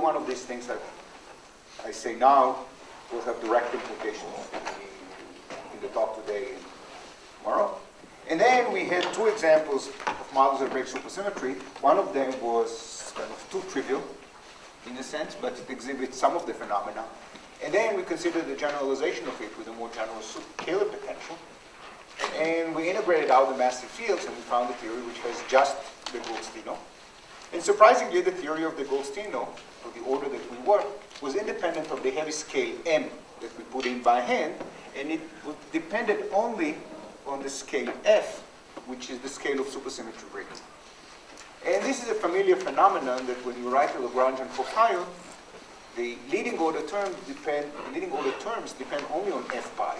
one of these things that I say now will have direct implications in the talk today and tomorrow. And then we had two examples of models that break supersymmetry. One of them was kind of too trivial, in a sense, but it exhibits some of the phenomena. And then we considered the generalization of it with a more general scalar potential. And we integrated out the massive fields, and we found a theory which has just the Goldstino. And surprisingly, the theory of the Goldstino, or the order that we work, was independent of the heavy scale m that we put in by hand, and it depended only on the scale f, which is the scale of supersymmetry breaking. And this is a familiar phenomenon that when you write a Lagrangian profile, the leading order terms depend only on f pi,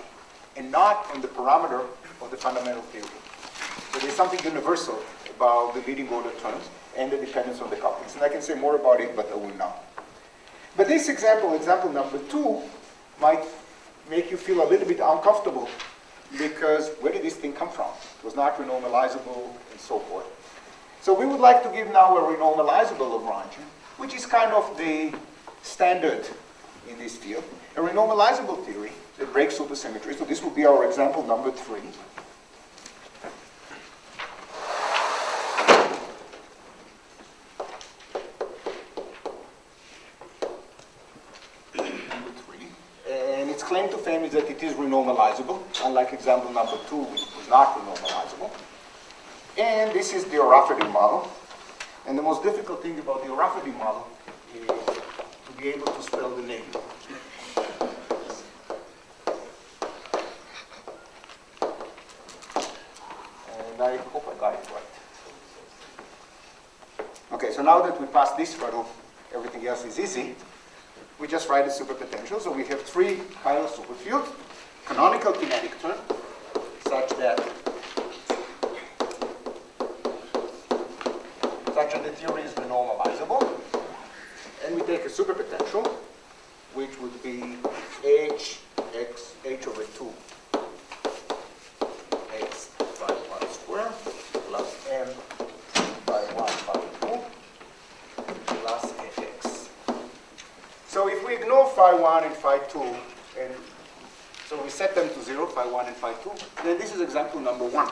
and not on the parameter of the fundamental theory. So there's something universal about the leading order terms and the dependence on the couplings. And I can say more about it, but I will not. But this example number 2, might make you feel a little bit uncomfortable, because where did this thing come from? It was not renormalizable and so forth. So we would like to give now a renormalizable Lagrangian, which is kind of the standard in this field. A renormalizable theory that breaks supersymmetry. So this will be our example number 3. And its claim to fame is that it is renormalizable, unlike example number 2, which was not renormalizable. And this is the O'Rafferty model. And the most difficult thing about the O'Rafferty model is to be able to spell the name. And I hope I got it right. Okay, so now that we passed this hurdle, everything else is easy. We just write a superpotential. So we have 3 chiral superfields, canonical kinetic term, such that the theory is renormalizable. And we take a superpotential, which would be h over 2 x phi 1 squared plus m phi 1 phi 2 plus fx. So if we ignore phi 1 and phi 2, and so we set them to 0, phi 1 and phi 2, then this is example number 1.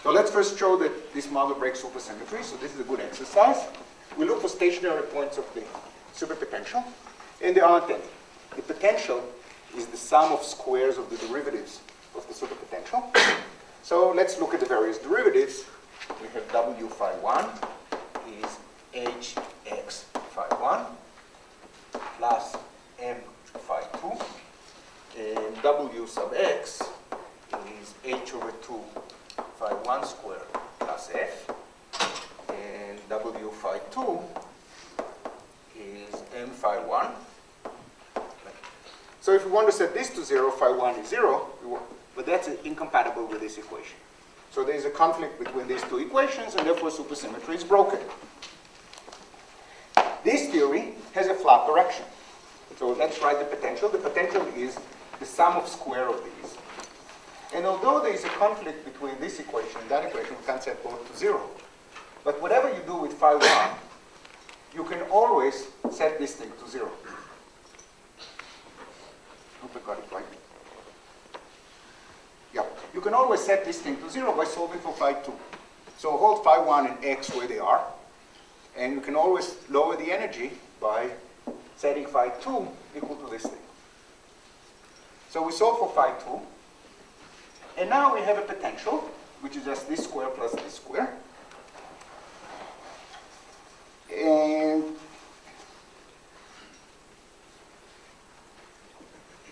So let's first show that this model breaks supersymmetry. So this is a good exercise. We look for stationary points of the superpotential, and there aren't any. The potential is the sum of squares of the derivatives of the superpotential. So let's look at the various derivatives. We have w phi 1 is hx phi 1 plus m phi 2, and w sub x is h over 2 phi 1 squared plus f, and w phi 2 is m phi 1. So if we want to set this to 0, phi 1 is 0, but that's incompatible with this equation. So there's a conflict between these two equations, and therefore supersymmetry is broken. This theory has a flat direction. So let's write the potential. The potential is the sum of square of these. And although there is a conflict between this equation and that equation, we can't set both to 0. But whatever you do with phi 1, you can always set this thing to 0. Hope I got it right. Yeah, you can always set this thing to 0 by solving for phi 2. So hold phi 1 and x where they are, and you can always lower the energy by setting phi 2 equal to this thing. So we solve for phi 2. And now we have a potential, which is just this square plus this square. And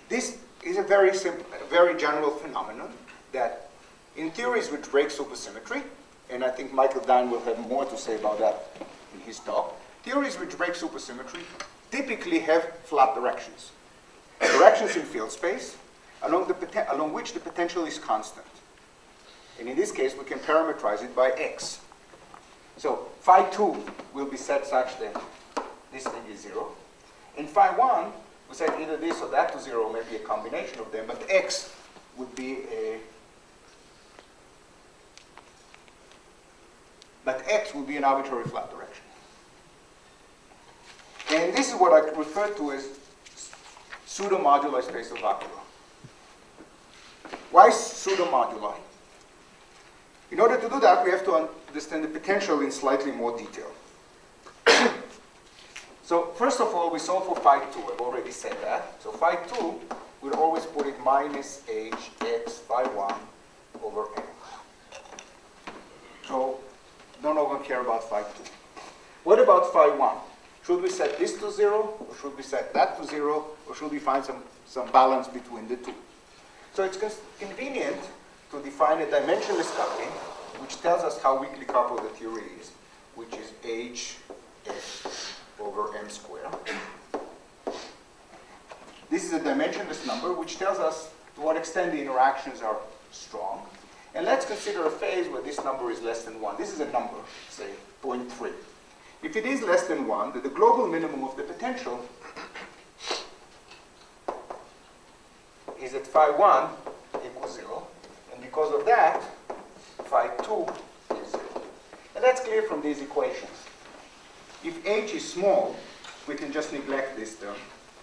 this is a very simple, very general phenomenon that in theories which break supersymmetry, and I think Michael Dine will have more to say about that in his talk, theories which break supersymmetry typically have flat directions. Directions in field space, along which the potential is constant. And in this case, we can parameterize it by x. So phi 2 will be set such that this thing is 0. In phi 1, we set either this or that to 0, or maybe a combination of them, but x would be an arbitrary flat direction. this is what I refer to as pseudo-moduli space of vacua. Why pseudo-moduli? In order to do that, we have to understand the potential in slightly more detail. So first of all, we solve for phi 2. I've already said that. So phi 2, we'll always put it minus h x phi 1 over m. So no longer care about phi 2. What about phi 1? Should we set this to 0, or should we set that to 0, or should we find some balance between the two? So it's convenient to define a dimensionless coupling, which tells us how weakly coupled the theory is, which is h x over m squared. This is a dimensionless number, which tells us to what extent the interactions are strong. And let's consider a phase where this number is less than 1. This is a number, say 0.3. If it is less than 1, then the global minimum of the potential is at phi 1 equals 0. And because of that, phi 2 is 0. And that's clear from these equations. If h is small, we can just neglect this term.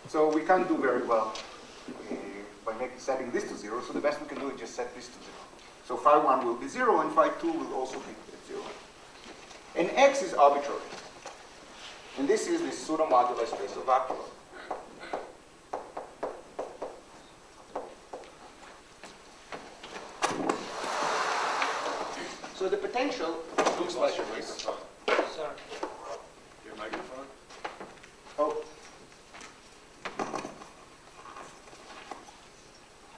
So we can't do very well by setting this to 0. So the best we can do is just set this to 0. So phi 1 will be 0, and phi 2 will also be at 0. And x is arbitrary. And this is the pseudo-moduli space of vacua. So the potential looks like this. Sir. Your microphone? Oh.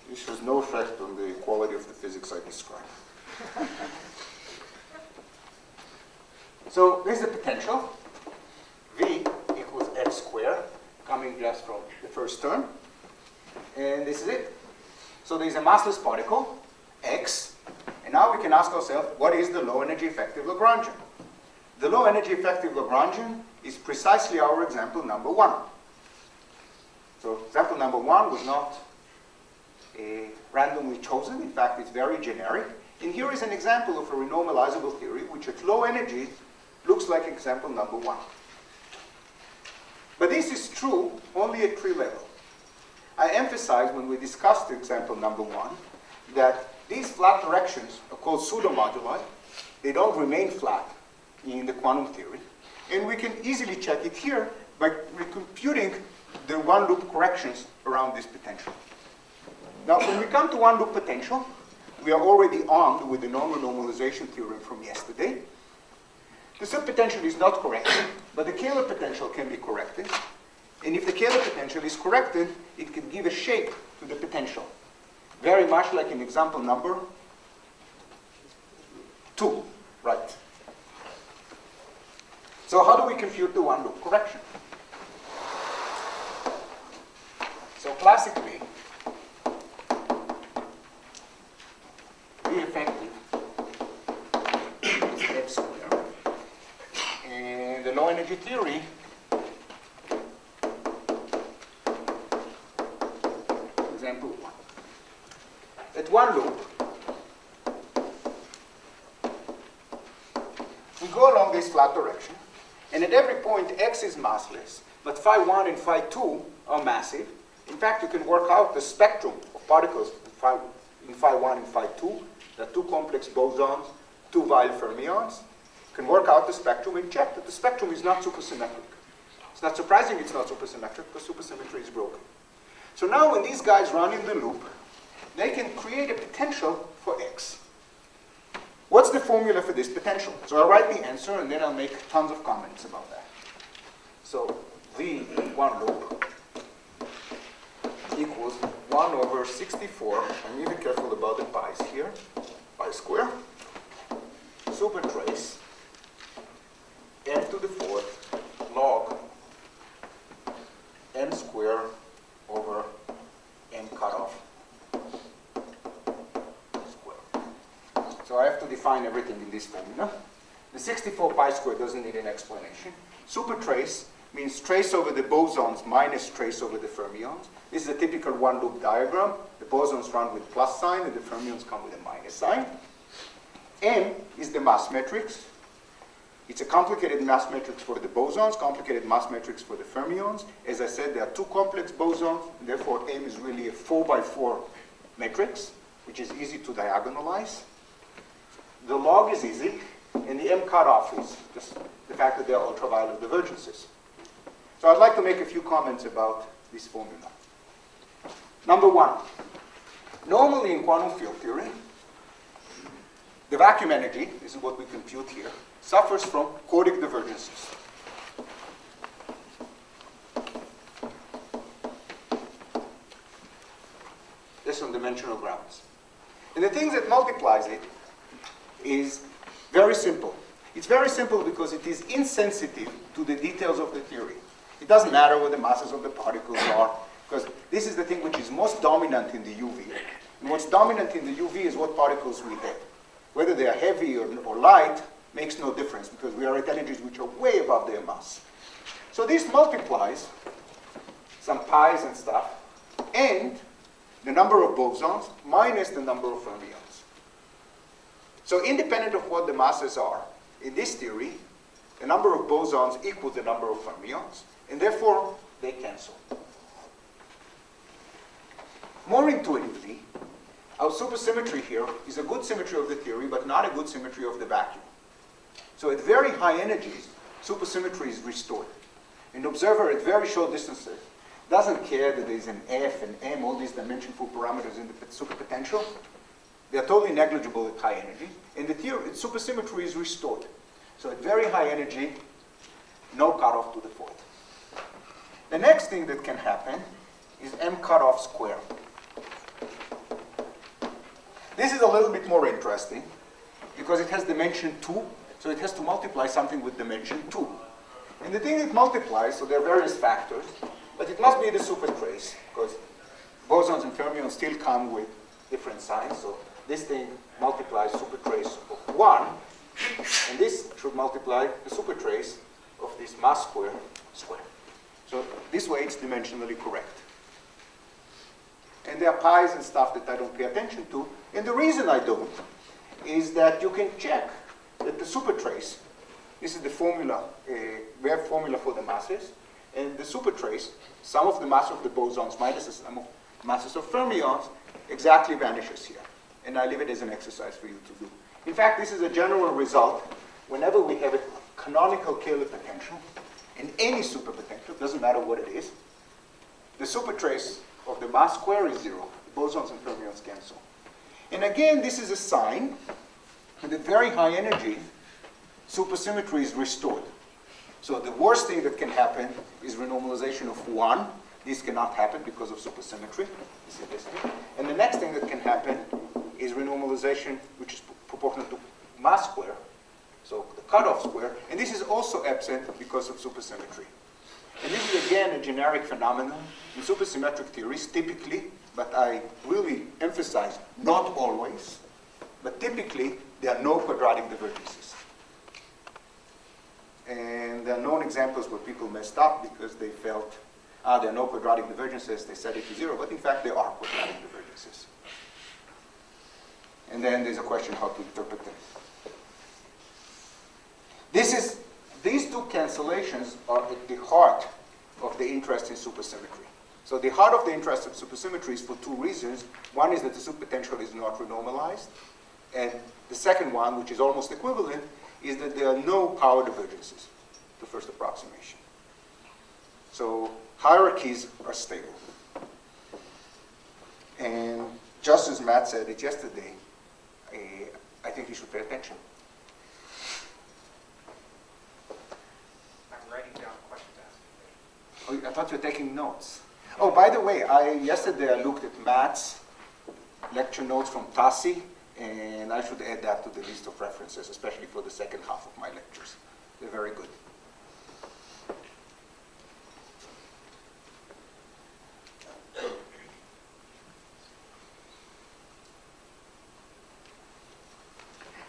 This has no effect on the quality of the physics I described. So this is the potential. V equals x squared, coming just from the first term. And this is it. So there's a massless particle, x. And now we can ask ourselves, what is the low energy effective Lagrangian? The low energy effective Lagrangian is precisely our example number 1. So example number 1 was not randomly chosen. In fact, it's very generic. And here is an example of a renormalizable theory, which at low energy looks like example number 1. But this is true only at tree level. I emphasized when we discussed example number 1 that these flat directions are called pseudomoduli. They don't remain flat in the quantum theory. And we can easily check it here by recomputing the one-loop corrections around this potential. Now, when we come to one-loop potential, we are already armed with the normal normalization theorem from yesterday. The subpotential is not corrected, but the Kähler potential can be corrected. And if the Kähler potential is corrected, it can give a shape to the potential. Very much like in example number 2, right? So how do we compute the one-loop correction? So classically, V effective is f squared. And the low energy theory example 1. At one loop, we go along this flat direction, and at every point x is massless, but phi 1 and phi 2 are massive. In fact, you can work out the spectrum of particles in phi 1 and phi 2. There are two complex bosons, two Weyl fermions. You can work out the spectrum and check that the spectrum is not supersymmetric. It's not surprising it's not supersymmetric because supersymmetry is broken. So now when these guys run in the loop, they can create a potential for x. What's the formula for this potential? So I'll write the answer and then I'll make tons of comments about that. So V one loop equals 1 over 64. I'm really careful about the pi's here. Pi square. Super trace m to the 4th log m square over m cutoff square. So I have to define everything in this formula. The 64 pi squared doesn't need an explanation. Super trace means trace over the bosons minus trace over the fermions. This is a typical one-loop diagram. The bosons run with plus sign and the fermions come with a minus sign. M is the mass matrix. It's a complicated mass matrix for the bosons, complicated mass matrix for the fermions. As I said, there are two complex bosons, and therefore M is really a 4x4 matrix, which is easy to diagonalize. The log is easy, and the M cutoff is just the fact that there are ultraviolet divergences. So I'd like to make a few comments about this formula. Number one, normally in quantum field theory, the vacuum energy, this is what we compute here, suffers from quartic divergences. This on dimensional grounds. And the thing that multiplies it is very simple. It's very simple because it is insensitive to the details of the theory. It doesn't matter what the masses of the particles are, because this is the thing which is most dominant in the UV. And what's dominant in the UV is what particles we have. Whether they are heavy or light makes no difference, because we are at energies which are way above their mass. So this multiplies some pi's and stuff, and the number of bosons minus the number of fermions. So independent of what the masses are, in this theory, the number of bosons equals the number of fermions, and therefore they cancel. More intuitively, our supersymmetry here is a good symmetry of the theory, but not a good symmetry of the vacuum. So at very high energies, supersymmetry is restored. An observer at very short distances doesn't care that there's an F and M, all these dimensionful parameters in the superpotential. They're totally negligible at high energy, and the theory, supersymmetry is restored. So at very high energy, no cutoff to the void. The next thing that can happen is M cutoff square. This is a little bit more interesting because it has dimension 2, so it has to multiply something with dimension 2. And the thing it multiplies, so there are various factors, but it must be the supertrace, because bosons and fermions still come with different signs. So this thing multiplies supertrace of 1, and this should multiply the supertrace of this mass square. So this way it's dimensionally correct. And there are pi's and stuff that I don't pay attention to. And the reason I don't is that you can check that the supertrace, this is the formula, we have formula for the masses, and the supertrace, sum of the mass of the bosons minus the sum of masses of fermions, exactly vanishes here. And I leave it as an exercise for you to do. In fact, this is a general result whenever we have a canonical Kähler potential in any superpotential, doesn't matter what it is, the supertrace of the mass square is 0. The bosons and fermions cancel. And again, this is a sign that at very high energy, supersymmetry is restored. So the worst thing that can happen is renormalization of 1. This cannot happen because of supersymmetry. This is this thing. And the next thing that can happen is renormalization, which is proportional to mass square, so the cutoff square. And this is also absent because of supersymmetry. And this is, again, a generic phenomenon in supersymmetric theories, typically, but I really emphasize not always, but typically there are no quadratic divergences. And there are known examples where people messed up because they felt, there are no quadratic divergences, they set it to 0, but in fact there are quadratic divergences. And then there's a question how to interpret them. These two cancellations are at the heart of the interest in supersymmetry. So the heart of the interest of supersymmetry is for two reasons. One is that the superpotential is not renormalized. And the second one, which is almost equivalent, is that there are no power divergences, the first approximation. So hierarchies are stable. And just as Matt said it yesterday, I think you should pay attention. I'm writing down questions asked. Oh, I thought you were taking notes. Oh, by the way, yesterday I looked at Matt's lecture notes from TASI, and I should add that to the list of references, especially for the second half of my lectures. They're very good.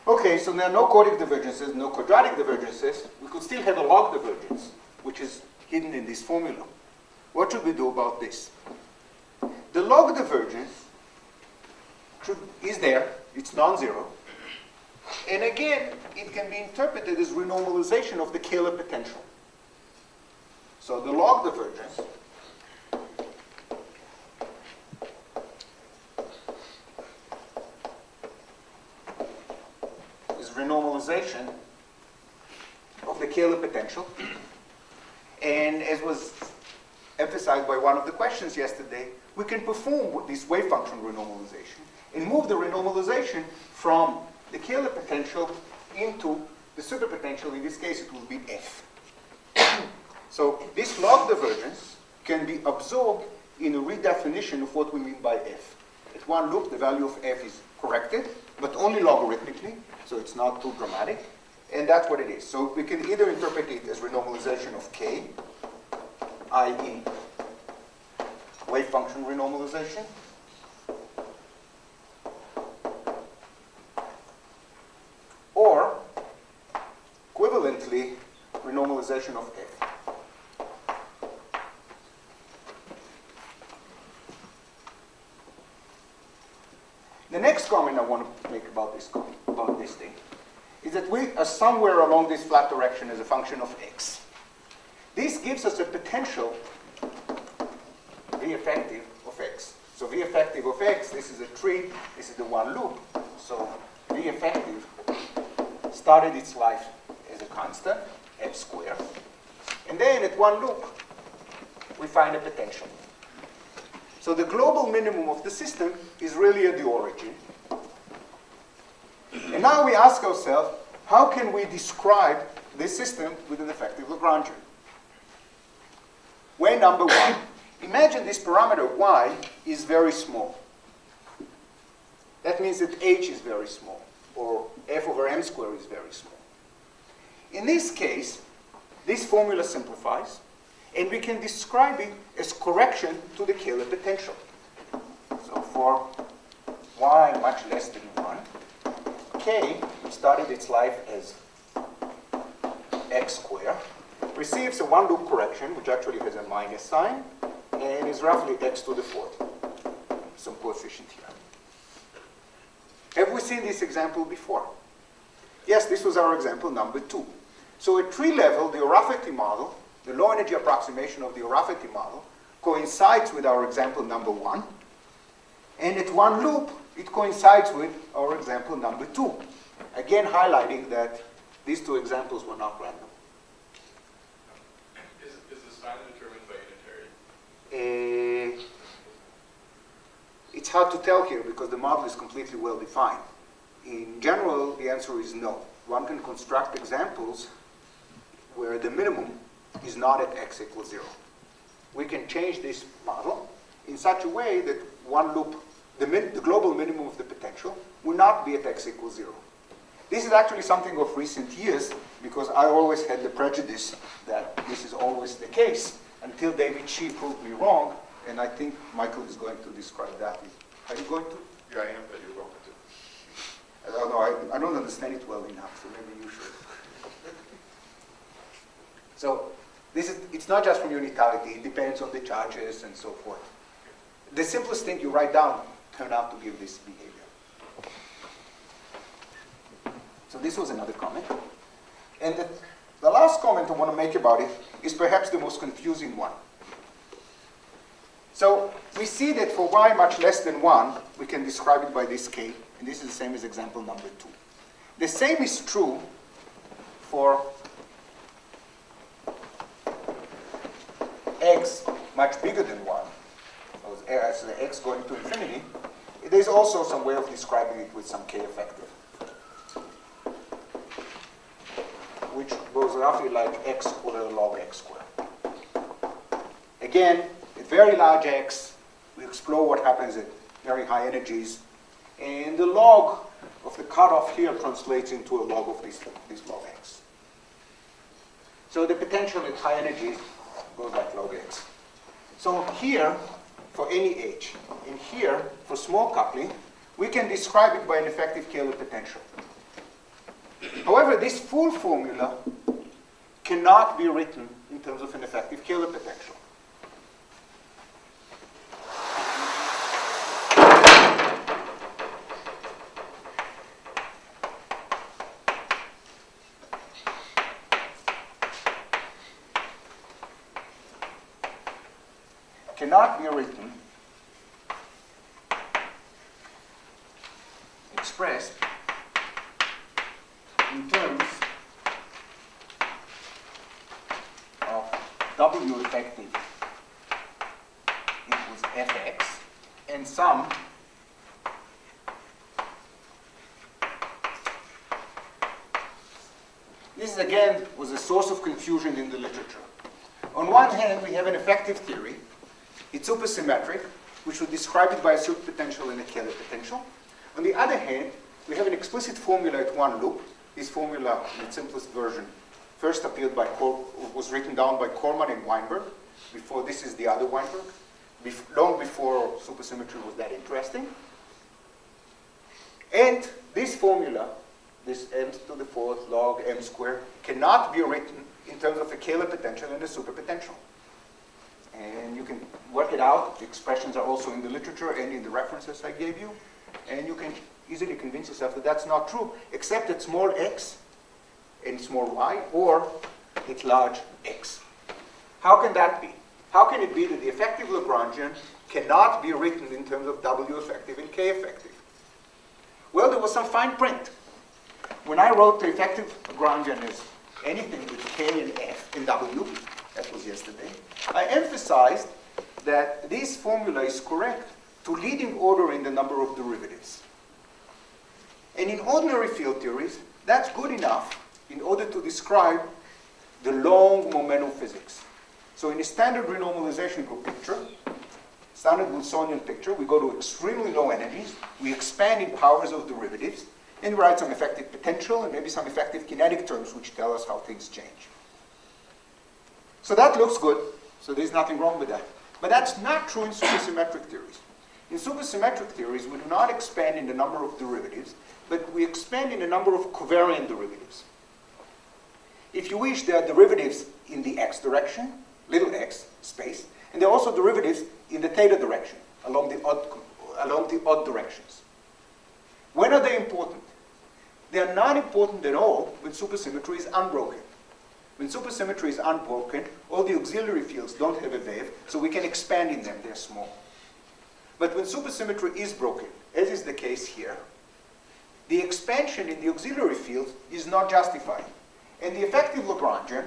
Okay, so there are no quartic divergences, no quadratic divergences. We could still have a log divergence, which is hidden in this formula. What should we do about this? The log divergence is there, it's non-zero. And again, it can be interpreted as renormalization of the Kähler potential. So the log divergence is renormalization of the Kähler potential. And as was emphasized by one of the questions yesterday, we can perform this wave function renormalization and move the renormalization from the Kähler potential into the superpotential. In this case, it will be F. So this log divergence can be absorbed in a redefinition of what we mean by F. At one loop, the value of F is corrected, but only logarithmically, so it's not too dramatic. And that's what it is. So we can either interpret it as renormalization of K, i.e. wave function renormalization, or equivalently renormalization of F. The next comment I want to make about this thing is that we are somewhere along this flat direction as a function of x. This gives us a potential V effective of x. So V effective of x, this is a tree, this is the one loop. So V effective started its life as a constant, f squared. And then at one loop, we find a potential. So the global minimum of the system is really at the origin. And now we ask ourselves, how can we describe this system with an effective Lagrangian? Way number one, imagine this parameter y is very small. That means that h is very small, or f over m squared is very small. In this case, this formula simplifies, and we can describe it as correction to the Kähler potential. So for y much less than 1, k started its life as x squared, receives a one-loop correction, which actually has a minus sign, and is roughly x to the 4th, some coefficient here. Have we seen this example before? Yes, this was our example number 2. So at tree level, the O'Rafferty model, the low energy approximation of the O'Rafferty model, coincides with our example number 1. And at one loop, it coincides with our example number 2. Again, highlighting that these two examples were not random. Is the sign determined by unitary? It's hard to tell here because the model is completely well defined. In general, the answer is no. One can construct examples where the minimum is not at x equals 0. We can change this model in such a way that one loop, the global minimum of the potential, will not be at x equals 0. This is actually something of recent years because I always had the prejudice that this is always the case until David Shee proved me wrong, and I think Michael is going to describe that. Are you going to? Yeah, I am, but you're welcome to. I don't know, I don't understand it well enough, so maybe you should. So it's not just from unitality, it depends on the charges and so forth. The simplest thing you write down turned out to give this behavior. So this was another comment. And the last comment I want to make about it is perhaps the most confusing one. So we see that for y much less than 1, we can describe it by this k, and this is the same as example number 2. The same is true for x much bigger than 1, as the x going to infinity. There's also some way of describing it with some k effective, which goes roughly like x squared log x squared. Again, at very large x, we explore what happens at very high energies, and the log of the cutoff here translates into a log of this log x. So the potential at high energies goes like log x. So here, for any h, and here, for small coupling, we can describe it by an effective Kähler potential. However, this full formula cannot be written in terms of an effective Kähler potential. cannot be written, expressed in terms of W effective equals Fx and some This again was a source of confusion in the literature. On one hand, we have an effective theory. It's supersymmetric, which would describe it by a superpotential and a Kähler potential. On the other hand, we have an explicit formula at one loop. This formula, in its simplest version, first appeared was written down by Korman and Weinberg. Before this is the other Weinberg, long before supersymmetry was that interesting. And this formula, this m to the fourth log m squared, cannot be written in terms of a Kähler potential and a superpotential. And you can work it out. The expressions are also in the literature and in the references I gave you. And you can easily convince yourself that that's not true, except at small x and small y, or at large x. How can that be? How can it be that the effective Lagrangian cannot be written in terms of W effective and K effective? Well, there was some fine print. When I wrote the effective Lagrangian as anything with K and F and W, that was yesterday, I emphasized that this formula is correct to leading order in the number of derivatives. And in ordinary field theories, that's good enough in order to describe the long momentum physics. So in a standard renormalization group picture, standard Wilsonian picture, we go to extremely low energies, we expand in powers of derivatives, and we write some effective potential and maybe some effective kinetic terms which tell us how things change. So that looks good, so there's nothing wrong with that. But that's not true in supersymmetric theories. In supersymmetric theories, we do not expand in the number of derivatives, but we expand in the number of covariant derivatives. If you wish, there are derivatives in the x direction, little x space, and there are also derivatives in the theta direction, along the odd directions. When are they important? They are not important at all when supersymmetry is unbroken. When supersymmetry is unbroken, all the auxiliary fields don't have a wave, so we can expand in them, they're small. But when supersymmetry is broken, as is the case here, the expansion in the auxiliary fields is not justified. And the effective Lagrangian,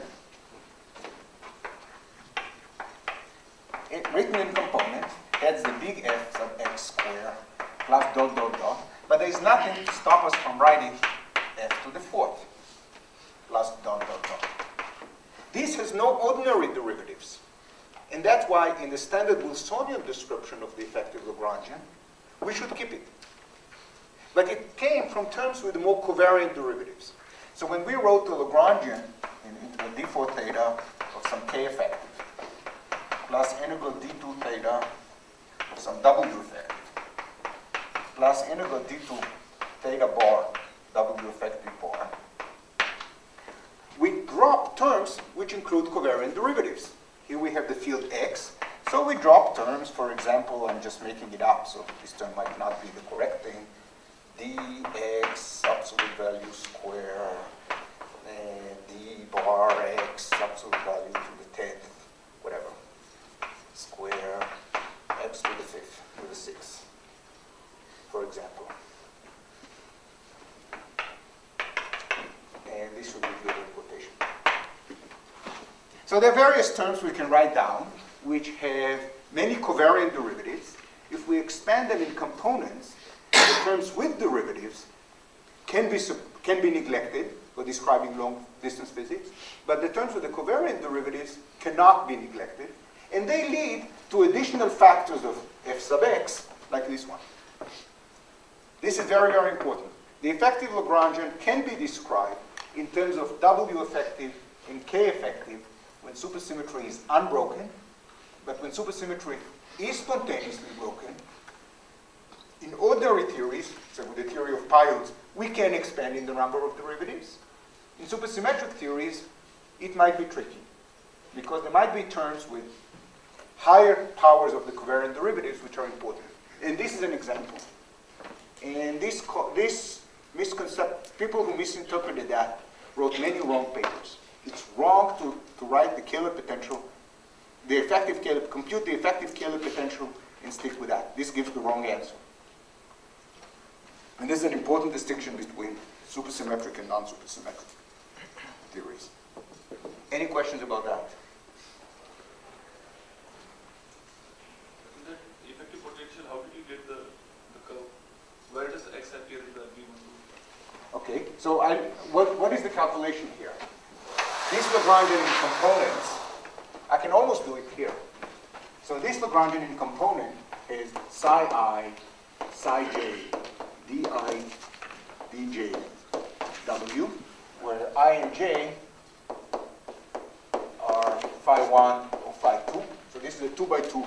written in components, adds the big F sub x squared plus dot dot dot, but there is nothing to stop us from writing f to the fourth plus dot dot dot. This has no ordinary derivatives. And that's why in the standard Wilsonian description of the effective Lagrangian, we should keep it. But it came from terms with more covariant derivatives. So when we wrote the Lagrangian into a d4 theta of some k effective plus n equal d2 theta of some w effective plus n equal d2 theta bar w effective bar, we drop terms which include covariant derivatives. Here we have the field x, so we drop terms, for example, I'm just making it up, so this term might not be the correct thing, dx absolute value square, d bar x absolute value to the 10th, whatever, square, x to the 5th, to the 6th, for example. And this would be the other quotation. So there are various terms we can write down which have many covariant derivatives. If we expand them in components, the terms with derivatives can be neglected for describing long-distance physics, but the terms with the covariant derivatives cannot be neglected, and they lead to additional factors of f sub x, like this one. This is very, very important. The effective Lagrangian can be described in terms of W effective and K effective when supersymmetry is unbroken, but when supersymmetry is spontaneously broken, in ordinary theories, so with the theory of piles, we can expand in the number of derivatives. In supersymmetric theories, it might be tricky, because there might be terms with higher powers of the covariant derivatives which are important. And this is an example. And this misconception, people who misinterpreted that wrote many wrong papers. It's wrong to write the Kähler potential the effective Kähler, compute the effective Kähler potential and stick with that. This gives the wrong answer. And this is an important distinction between supersymmetric and non-supersymmetric theories. Any questions about that? In that effective potential, how did you get the curve? Where does the x appear in the V12? Okay, so what is the calculation here? These Lagrangian components, I can almost do it here. So this Lagrangian component is psi I, psi j, di, dj, w, where I and j are phi 1 or phi 2. So this is a 2 by 2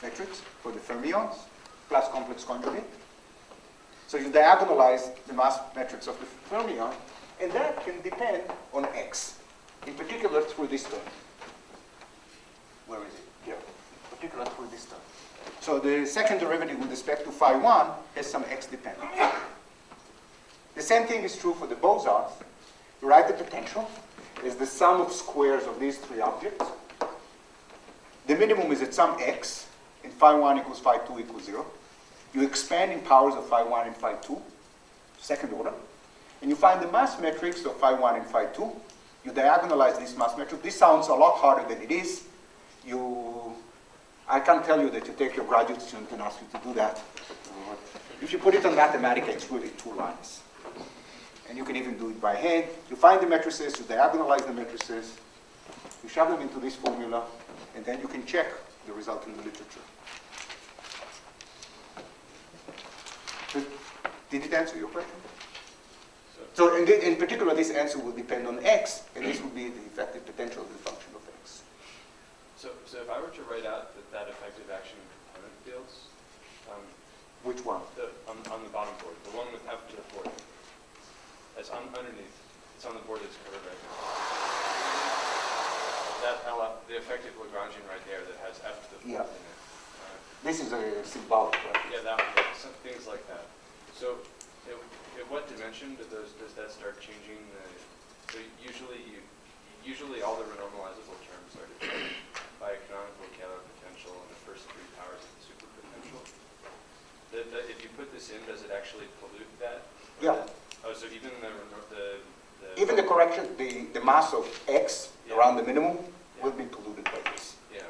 matrix for the fermions plus complex conjugate. So you diagonalize the mass matrix of the fermion, and that can depend on x, in particular through this term. Where is it? Here. In particular through this term. So the second derivative with respect to phi 1 has some x dependence. The same thing is true for the bosons. You write the potential as the sum of squares of these three objects. The minimum is at some x, and phi 1 equals phi 2 equals 0. You expand in powers of phi 1 and phi 2, second order, and you find the mass matrix of phi 1 and phi 2. You diagonalize this mass matrix. This sounds a lot harder than it is. I can't tell you that you take your graduate student and ask you to do that. If you put it on Mathematica, it's really 2 lines. And you can even do it by hand. You find the matrices, you diagonalize the matrices, you shove them into this formula, and then you can check the result in the literature. Did it answer your question? So in particular, this answer will depend on x, and this will be the effective potential of the function of x. So if I were to write out that effective action component fields, Which one? on the bottom board, the one with f to the fourth, that's underneath. It's on the board that's covered right now. The effective Lagrangian right there that has f to the fourth in it. This is a symbolic, right? Yeah, that one. Some things like that. So, at what dimension does that start changing? So usually all the renormalizable terms are determined by a canonical Kähler potential in the first 3 powers of the superpotential. If you put this in, does it actually pollute that? Yeah. Oh, so even Even the correction, the mass of x around the minimum will be polluted by this. Yeah.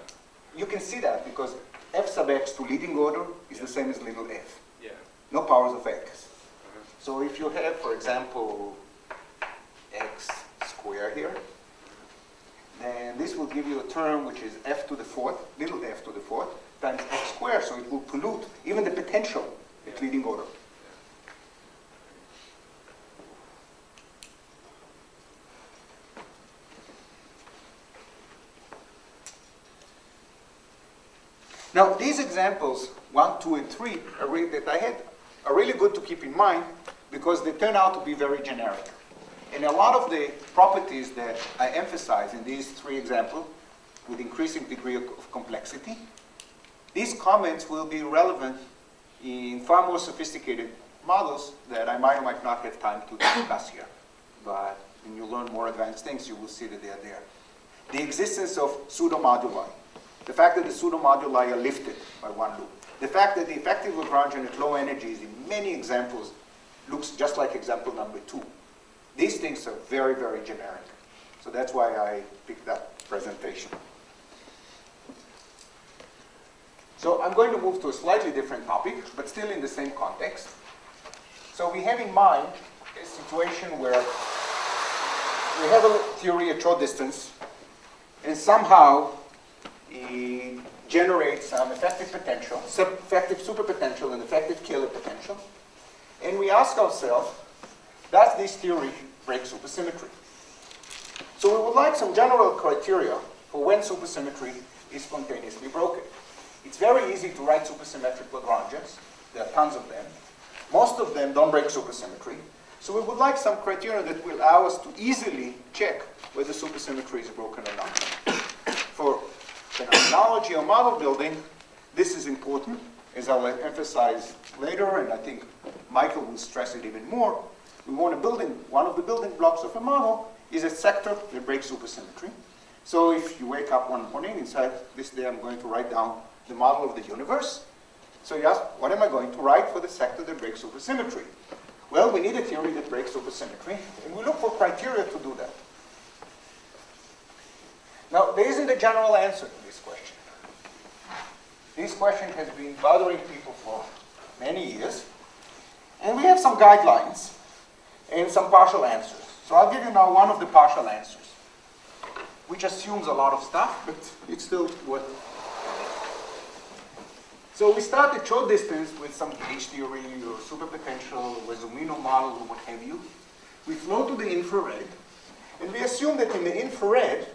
You can see that because f sub x to leading order is the same as little f. Yeah. No powers of x. So if you have, for example, x squared here, then this will give you a term which is f to the fourth, little f to the fourth, times x squared, so it will pollute even the potential at leading order. Now, these examples, 1, 2, and 3, that I had, are really good to keep in mind because they turn out to be very generic. And a lot of the properties that I emphasize in these 3 examples, with increasing degree of complexity, these comments will be relevant in far more sophisticated models that I might or might not have time to discuss here. But when you learn more advanced things, you will see that they are there. The existence of pseudomoduli. The fact that the pseudomoduli are lifted by one loop. The fact that the effective Lagrangian at low energies in many examples looks just like example number 2. These things are very, very generic. So that's why I picked that presentation. So I'm going to move to a slightly different topic, but still in the same context. So we have in mind a situation where we have a theory at short distance, and somehow it generates some effective potential, effective superpotential and effective Kähler potential. And we ask ourselves, does this theory break supersymmetry? So we would like some general criteria for when supersymmetry is spontaneously broken. It's very easy to write supersymmetric Lagrangians. There are tons of them. Most of them don't break supersymmetry. So we would like some criteria that will allow us to easily check whether supersymmetry is broken or not. For phenomenology or model building, this is important, as I'll emphasize later, and I think Michael will stress it even more. We want to build in, one of the building blocks of a model is a sector that breaks supersymmetry. So if you wake up one morning, inside this day I'm going to write down the model of the universe. So you ask, what am I going to write for the sector that breaks supersymmetry? Well, we need a theory that breaks supersymmetry, and we look for criteria to do that. Now, there isn't a general answer to this question. This question has been bothering people for many years, and we have some guidelines and some partial answers. So I'll give you now one of the partial answers, which assumes a lot of stuff, but it's still worth it. So we start at short distance with some gauge theory or superpotential, Wezumino model, or what have you. We flow to the infrared, and we assume that in the infrared,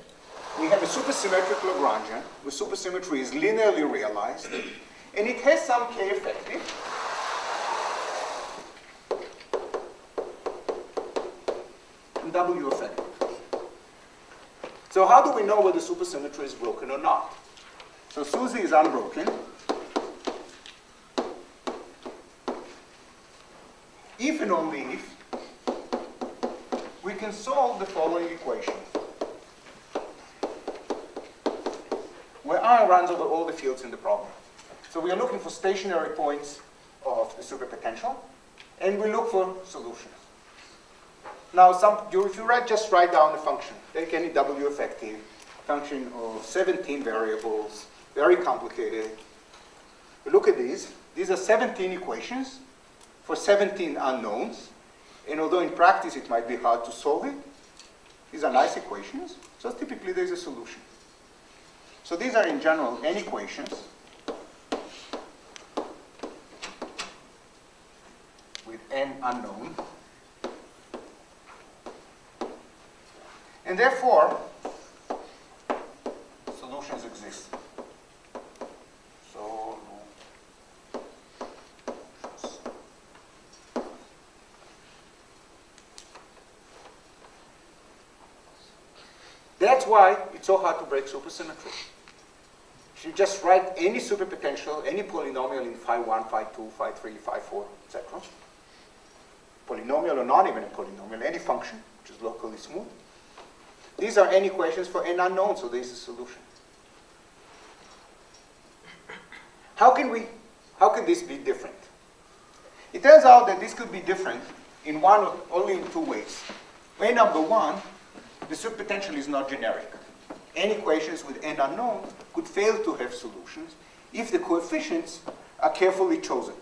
we have a supersymmetric Lagrangian, where supersymmetry is linearly realized, and it has some K effective. And W effective. So how do we know whether supersymmetry is broken or not? So SUSY is unbroken. If and only if we can solve the following equation, where I runs over all the fields in the problem. So we are looking for stationary points of the superpotential, and we look for solutions. Now, if you just write down the function, take any W effective, function of 17 variables, very complicated. Look at these. These are 17 equations for 17 unknowns. And although in practice it might be hard to solve it, these are nice equations. So typically there's a solution. So these are in general n equations with n unknown. And therefore, solutions exist. That's why it's so hard to break supersymmetry. If you just write any superpotential, any polynomial in phi 1, phi 2, phi 3, phi 4, etc., polynomial or not even a polynomial, any function which is locally smooth, these are n equations for n unknowns, so there's a solution. How can this be different? It turns out that this could be different in only in two ways. Way number one, the superpotential is not generic. N equations with n unknowns could fail to have solutions if the coefficients are carefully chosen.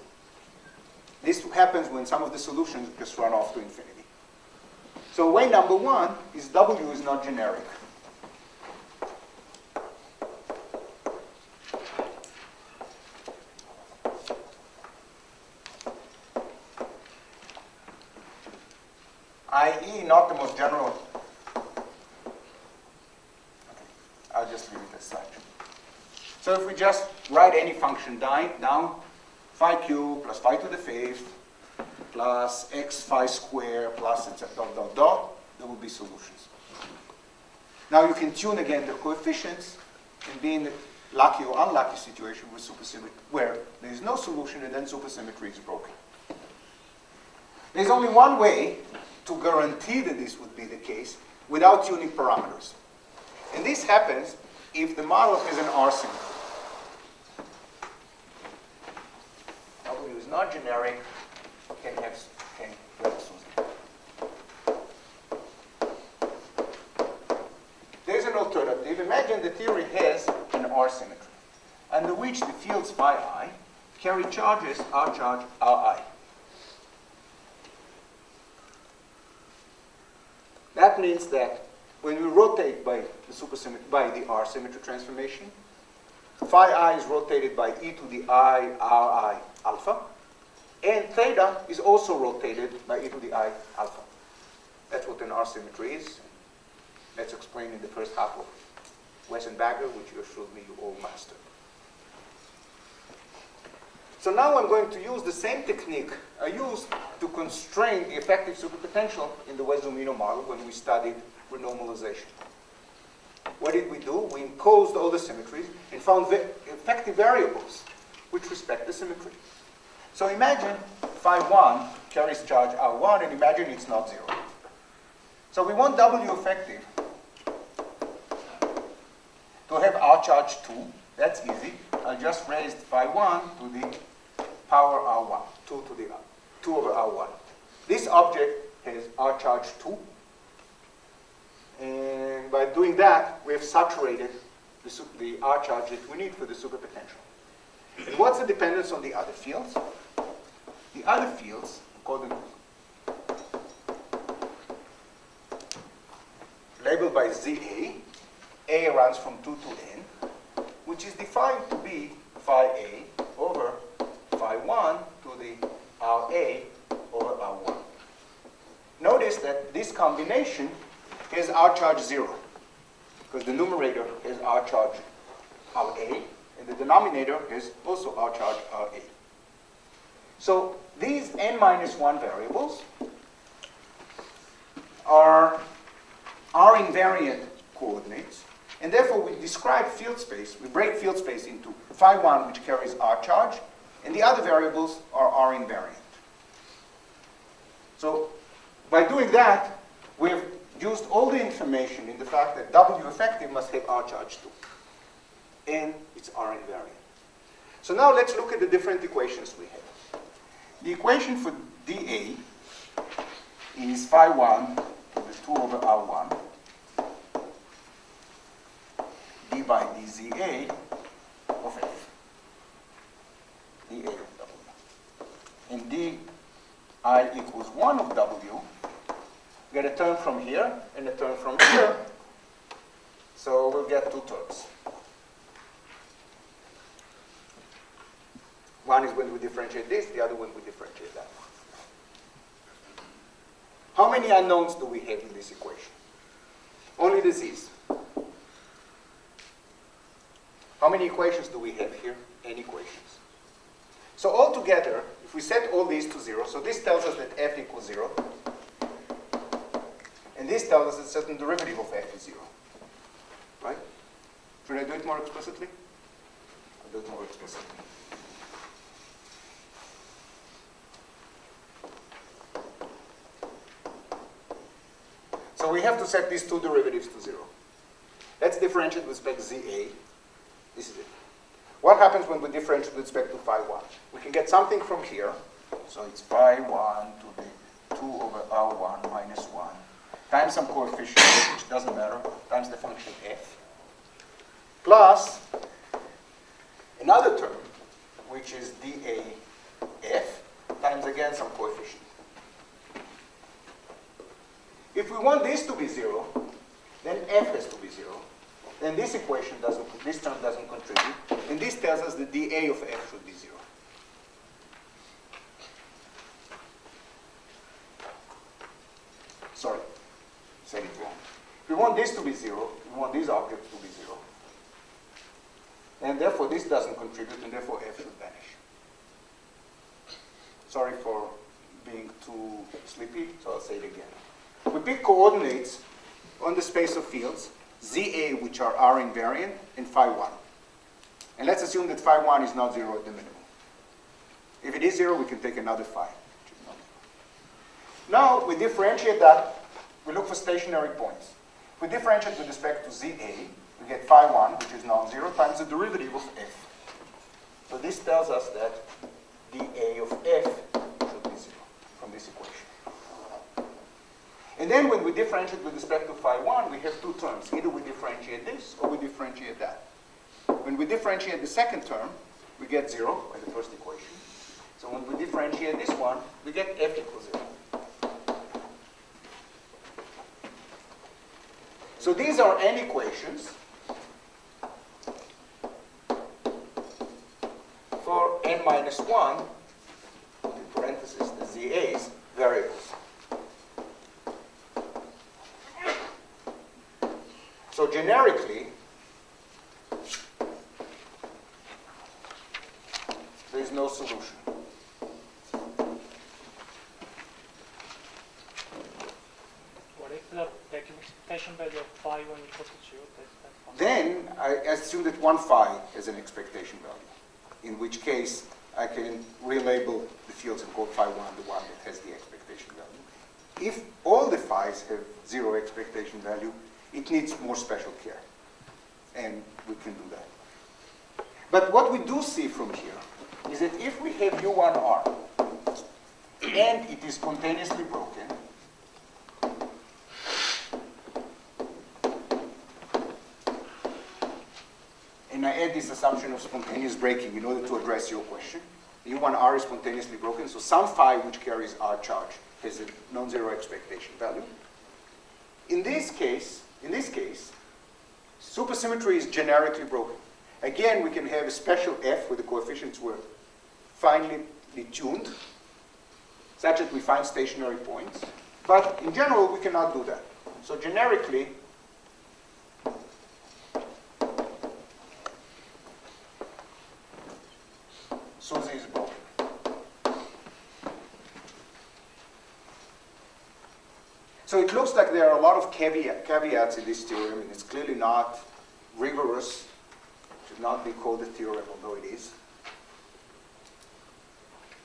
This happens when some of the solutions just run off to infinity. So way number one is W is not generic. i.e. not the most general. I'll just leave it as such. So if we just write any function down, phi cubed plus phi to the fifth plus x phi square plus etc. dot dot dot, there will be solutions. Now you can tune again the coefficients and be in a lucky or unlucky situation with supersymmetry where there is no solution and then supersymmetry is broken. There's only one way to guarantee that this would be the case without tuning parameters. And this happens if the model has an R symmetry. W is not generic, can have SUSY. There's an alternative. Imagine the theory has an R symmetry, under which the fields phi I carry charges R charge Ri. That means that when we rotate by the R symmetry transformation, phi I is rotated by e to the I Ri alpha, and theta is also rotated by e to the I alpha. That's what an R symmetry is. That's explained in the first half of Wesson-Bagger, which you assured me you all mastered. So now I'm going to use the same technique I used to constrain the effective superpotential in the Wezumino model when we studied renormalization. What did we do? We imposed all the symmetries and found effective variables with respect to symmetry. So imagine phi 1 carries charge R1, and imagine it's not 0. So we want W effective to have R charge 2. That's easy. I'll just raise phi 1 to the power R1, 2 to the 2 over R1. This object has R charge 2. And by doing that, we have saturated the R charge that we need for the superpotential. And what's the dependence on the other fields? The other fields, according labeled by ZA, A runs from 2 to N, which is defined to be phi A over phi 1 to the RA over R1. Notice that this combination has R charge 0, because the numerator has R charge RA, and the denominator has also R charge RA. So these n minus 1 variables are invariant coordinates, and therefore we describe field space, we break field space into phi 1, which carries R charge, and the other variables are R invariant. So by doing that, we have used all the information in the fact that W effective must have R charge 2, and it's R invariant. So now let's look at the different equations we have. The equation for dA is phi 1 to the 2 over R1 d by dZA of F, dA of W. And di equals 1 of W, get a term from here and a term from here, so we'll get two terms. One is when we differentiate this, the other when we differentiate that. How many unknowns do we have in this equation? Only the z's. How many equations do we have here? N equations. So altogether, if we set all these to 0, so this tells us that f equals 0, and this tells us that certain derivative of f is 0. Right? Should I do it more explicitly? I'll do it more explicitly. So we have to set these two derivatives to 0. Let's differentiate with respect to ZA. This is it. What happens when we differentiate with respect to phi 1? We can get something from here. So it's phi 1 to the 2 over R1 minus 1 times some coefficient, which doesn't matter, times the function f, plus another term, which is dAf, times again some coefficient. If we want this to be 0, then f has to be 0. Then this equation this term doesn't contribute, and this tells us that dA of f should be 0. Sorry, said it wrong. If we want this to be 0, we want these objects to be 0. And therefore this doesn't contribute, and therefore f should vanish. Sorry for being too sleepy, so I'll say it again. We pick coordinates on the space of fields, ZA, which are R invariant, and phi 1. And let's assume that phi 1 is not 0 at the minimum. If it is 0, we can take another phi, which is not 0. Now we differentiate that. We look for stationary points. If we differentiate with respect to ZA, we get phi 1, which is non-zero, times the derivative of f. So this tells us that dA of f should be 0 from this equation. And then when we differentiate with respect to phi 1, we have two terms. Either we differentiate this or we differentiate that. When we differentiate the second term, we get 0 by the first equation. So when we differentiate this one, we get f equals 0. So these are n equations for n minus 1, in parentheses, the ZA's variables. So generically, there is no solution. What if the expectation value of phi 1 equals to 0? That's Then I assume that one phi has an expectation value, in which case I can relabel the fields and call phi 1 the one that has the expectation value. If all the phi's have 0 expectation value, it needs more special care. and we can do that. But what we do see from here is that if we have U1R and it is spontaneously broken, and I add this assumption of spontaneous breaking in order to address your question. U1R is spontaneously broken, so some phi which carries R charge has a non-zero expectation value. In this case, supersymmetry is generically broken. Again, we can have a special F where the coefficients were finely tuned, such that we find stationary points. But in general, we cannot do that. So generically, SUSY is broken. So it looks like there are a lot of caveats in this theorem, and it's clearly not rigorous. It should not be called a theorem, although it is.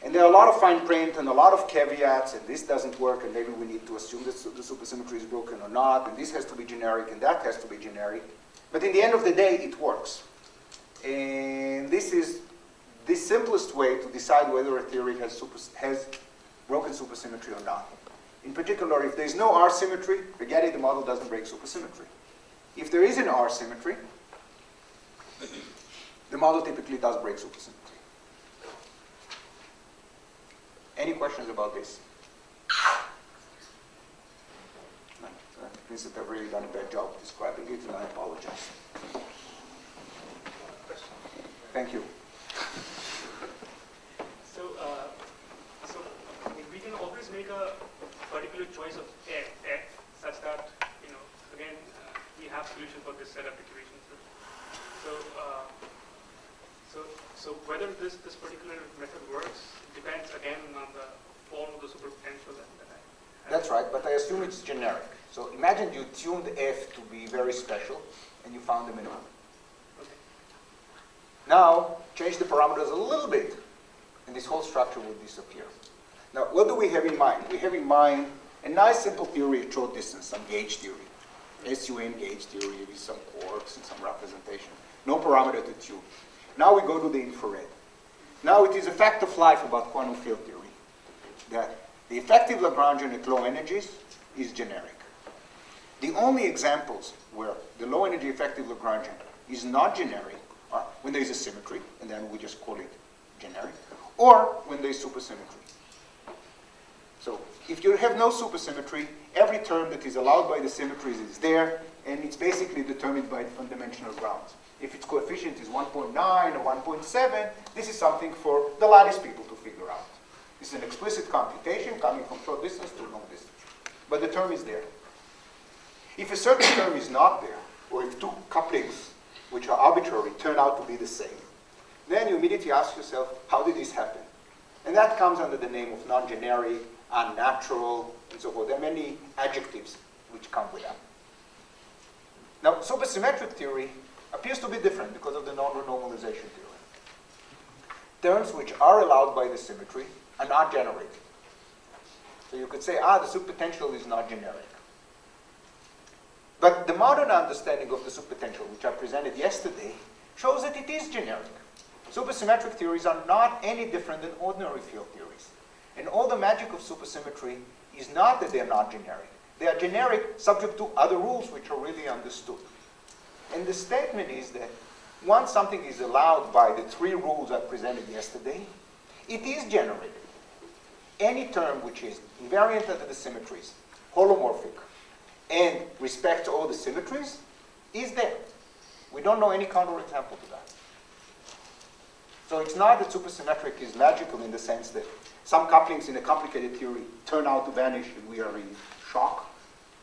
And there are a lot of fine print and a lot of caveats, and this doesn't work, and maybe we need to assume that the supersymmetry is broken or not, and this has to be generic, and that has to be generic. But in the end of the day, it works. And this is the simplest way to decide whether a theory has broken supersymmetry or not. In particular, if there's no R symmetry, forget it, the model doesn't break supersymmetry. If there is an R symmetry, the model typically does break supersymmetry. Any questions about this? No. It means that I've really done a bad job describing it, and I apologize. Thank you. So we can always make a particular choice of F such that, again, we have solution for this set of equations. So whether this particular method works depends again on the form of the superpotential that I. That's right, but I assume it's generic. So imagine you tuned F to be very special, and you found the minimum. Okay. Now, change the parameters a little bit, and this whole structure will disappear. Now, what do we have in mind? We have in mind a nice simple theory of short distance, some gauge theory. SUN gauge theory with some quarks and some representation. No parameter to tune. Now we go to the infrared. Now it is a fact of life about quantum field theory that the effective Lagrangian at low energies is generic. The only examples where the low energy effective Lagrangian is not generic are when there is a symmetry, and then we just call it generic, or when there is supersymmetry. So if you have no supersymmetry, every term that is allowed by the symmetries is there, and it's basically determined by one-dimensional grounds. If its coefficient is 1.9 or 1.7, this is something for the lattice people to figure out. This is an explicit computation coming from short distance to long distance. But the term is there. If a certain term is not there, or if two couplings, which are arbitrary, turn out to be the same, then you immediately ask yourself, how did this happen? And that comes under the name of non-generic, unnatural, and so forth. There are many adjectives which come with that. Now, supersymmetric theory appears to be different because of the non-renormalization theorem. Terms which are allowed by the symmetry are not generated. So you could say, the superpotential is not generic. But the modern understanding of the superpotential, which I presented yesterday, shows that it is generic. Supersymmetric theories are not any different than ordinary field theories. And all the magic of supersymmetry is not that they're not generic. They are generic subject to other rules which are really understood. And the statement is that once something is allowed by the three rules I presented yesterday, it is generated. Any term which is invariant under the symmetries, holomorphic, and respects all the symmetries, is there. We don't know any counterexample to that. So it's not that supersymmetric is magical in the sense that some couplings in a complicated theory turn out to vanish and we are in shock.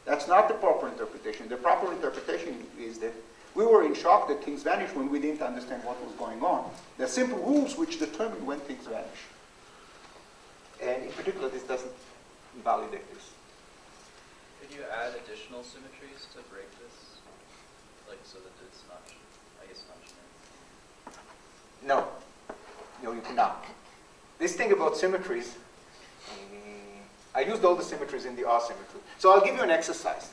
That's not the proper interpretation. The proper interpretation is that we were in shock that things vanished when we didn't understand what was going on. There are simple rules which determine when things vanish. And in particular, this doesn't invalidate this. Could you add additional symmetries to break this? Like, so that it's not, I guess, not generic? No, you cannot. This thing about symmetries, I used all the symmetries in the R symmetry. So I'll give you an exercise.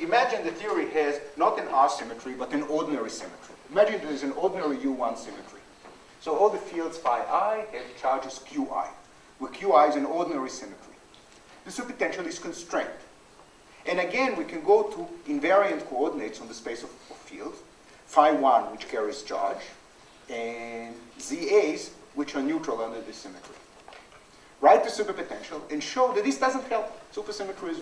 Imagine the theory has not an R symmetry, but an ordinary symmetry. Imagine there is an ordinary U1 symmetry. So all the fields phi I have charges qi, where qi is an ordinary symmetry. The superpotential is constrained. And again, we can go to invariant coordinates on the space of fields, phi 1, which carries charge, and ZAs, which are neutral under this symmetry. Write the superpotential and show that this doesn't help. Supersymmetry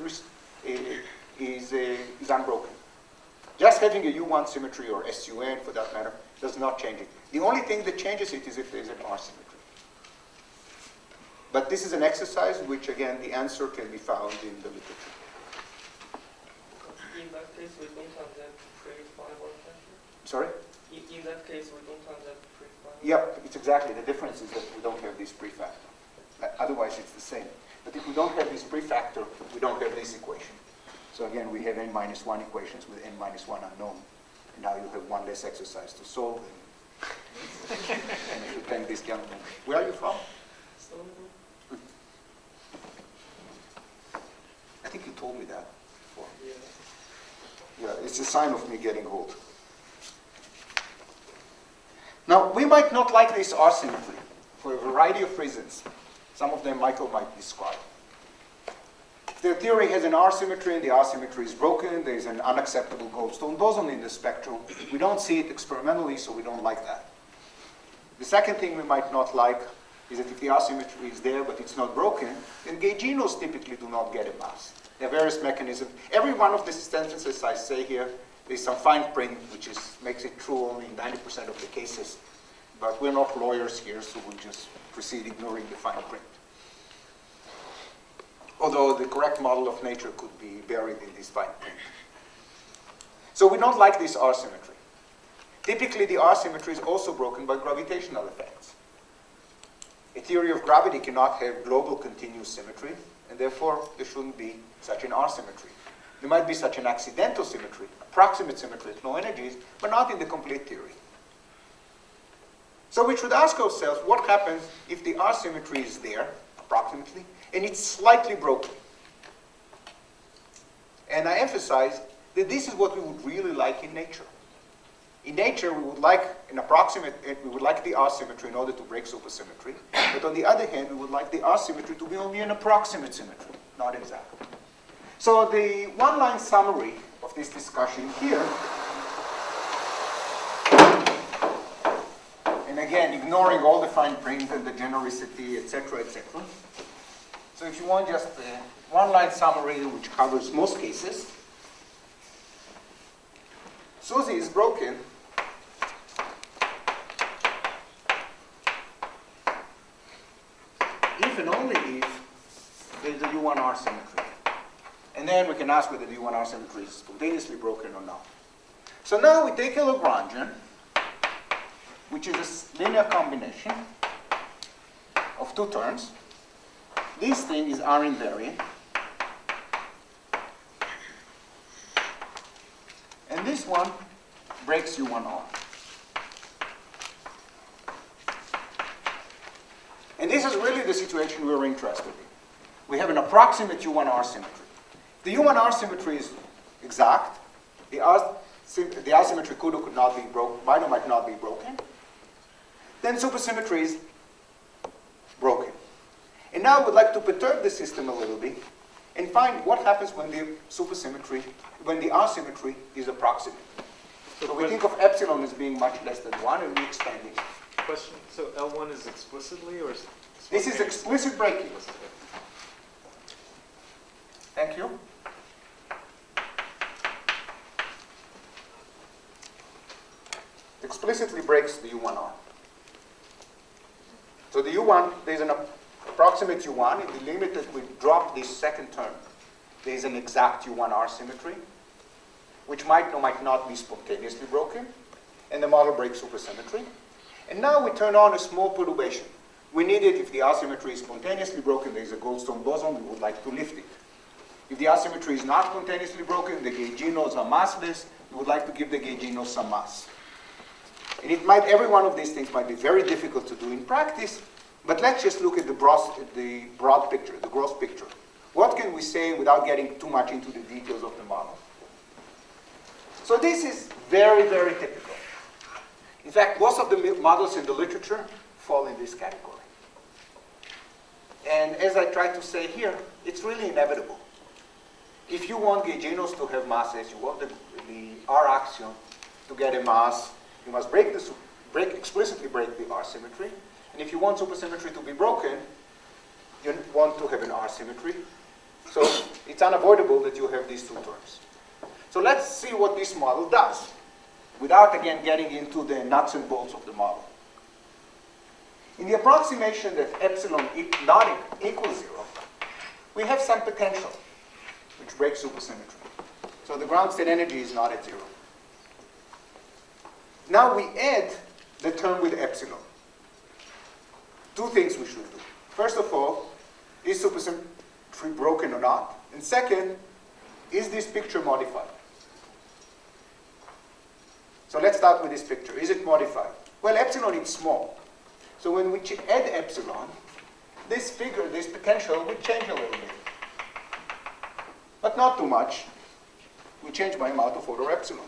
is unbroken. Just having a U1 symmetry, or SUN for that matter, does not change it. The only thing that changes it is if there's an R symmetry. But this is an exercise which, again, the answer can be found in the literature. In that case, we don't have that pre-phi potential? Sorry? In that case, we don't have that pre-phi? Yep, it's exactly. The difference is that we don't have this prefactor. Otherwise, it's the same. But if we don't have this prefactor, we don't have this equation. So again, we have n minus 1 equations with n minus 1 unknown. And now you have one less exercise to solve. And I should thank this gentleman. Where are you from? Stonebrook? I think you told me that before. Yeah. Yeah, it's a sign of me getting old. Now, we might not like this R symmetry for a variety of reasons. Some of them Michael might describe. The theory has an R symmetry, and the R symmetry is broken. There is an unacceptable Goldstone boson in the spectrum. We don't see it experimentally, so we don't like that. The second thing we might not like is that if the R symmetry is there, but it's not broken, then gauginos typically do not get a mass. There are various mechanisms. Every one of the sentences I say here, there's some fine print, which makes it true only in 90% of the cases. But we're not lawyers here, so we'll just proceed ignoring the fine print. Although the correct model of nature could be buried in this fine print. So we don't like this R symmetry. Typically, the R symmetry is also broken by gravitational effects. A theory of gravity cannot have global continuous symmetry, and therefore there shouldn't be such an R symmetry. There might be such an accidental symmetry, approximate symmetry at low energies, but not in the complete theory. So we should ask ourselves, what happens if the R symmetry is there, approximately, and it's slightly broken? And I emphasize that this is what we would really like in nature. In nature, we would like an approximate, we would like the R symmetry in order to break supersymmetry. But on the other hand, we would like the R symmetry to be only an approximate symmetry, not exact. So the one-line summary of this discussion here, and again, ignoring all the fine print and the genericity, etc., etc. So if you want just a one-line summary which covers most cases, SUSY is broken if and only if there is a U1R symmetry. And then we can ask whether the U1R symmetry is spontaneously broken or not. So now we take a Lagrangian, which is a linear combination of two terms. This thing is R invariant. And this one breaks U1R. And this is really the situation we're interested in. We have an approximate U1R symmetry. The U1R symmetry is exact. The R symmetry could or could not be broken, might or might not be broken. Then supersymmetry is broken. And now we'd like to perturb the system a little bit and find what happens when the supersymmetry, when the R symmetry is approximate. So we think of epsilon as being much less than 1, and we expand it. Question, so L1 is explicitly or? This is explicit breaking. Thank you. Explicitly breaks the U1R. So the U1, there's an approximate U1. In the limit that we drop this second term, there's an exact U1R symmetry, which might or might not be spontaneously broken, and the model breaks supersymmetry. And now we turn on a small perturbation. We need it if the R symmetry is spontaneously broken, there's a Goldstone boson, we would like to lift it. If the R symmetry is not spontaneously broken, the gauginos are massless, we would like to give the gauginos some mass. And every one of these things might be very difficult to do in practice, but let's just look at the broad picture, the gross picture. What can we say without getting too much into the details of the model? So this is very, very typical. In fact, most of the models in the literature fall in this category. And as I try to say here, it's really inevitable. If you want gauginos to have masses, you want the R axion to get a mass, you must explicitly break the R symmetry. And if you want supersymmetry to be broken, you want to have an R symmetry. So it's unavoidable that you have these two terms. So let's see what this model does, without again getting into the nuts and bolts of the model. In the approximation that epsilon not equals 0, we have some potential, which breaks supersymmetry. So the ground state energy is not at 0. Now we add the term with epsilon. Two things we should do. First of all, is supersymmetry broken or not? And second, is this picture modified? So let's start with this picture. Is it modified? Well, epsilon is small. So when we add epsilon, this figure, this potential, would change a little bit. But not too much. We change by amount of order epsilon.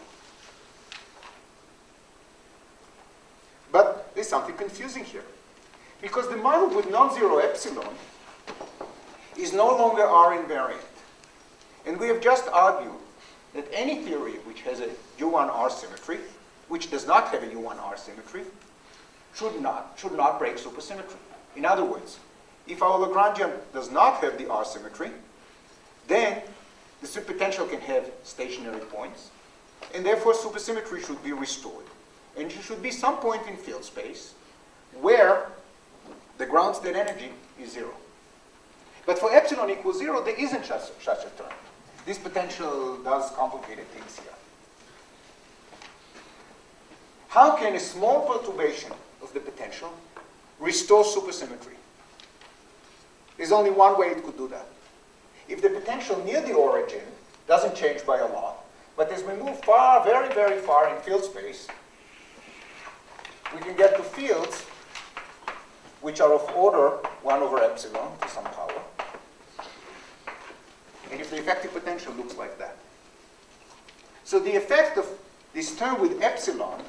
But there's something confusing here. Because the model with non-zero epsilon is no longer R invariant. And we have just argued that any theory which has a U1R symmetry, which does not have a U1R symmetry, should not break supersymmetry. In other words, if our Lagrangian does not have the R symmetry, then the superpotential can have stationary points, and therefore supersymmetry should be restored. And there should be some point in field space where the ground state energy is 0. But for epsilon equals 0, there isn't such a term. This potential does complicated things here. How can a small perturbation of the potential restore supersymmetry? There's only one way it could do that. If the potential near the origin doesn't change by a lot, but as we move far, very, very far in field space, we can get to fields which are of order 1 over epsilon to some power. And if the effective potential looks like that. So the effect of this term with epsilon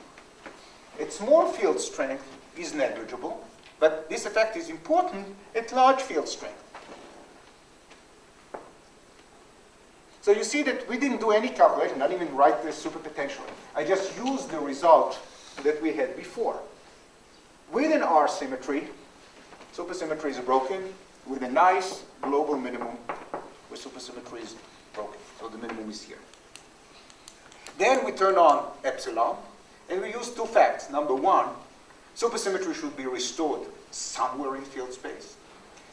at small field strength is negligible, but this effect is important at large field strength. So you see that we didn't do any calculation, not even write the superpotential. I just used the result that we had before. With an R symmetry, supersymmetry is broken with a nice global minimum where supersymmetry is broken. So the minimum is here. Then we turn on epsilon, and we use two facts. Number one, supersymmetry should be restored somewhere in field space.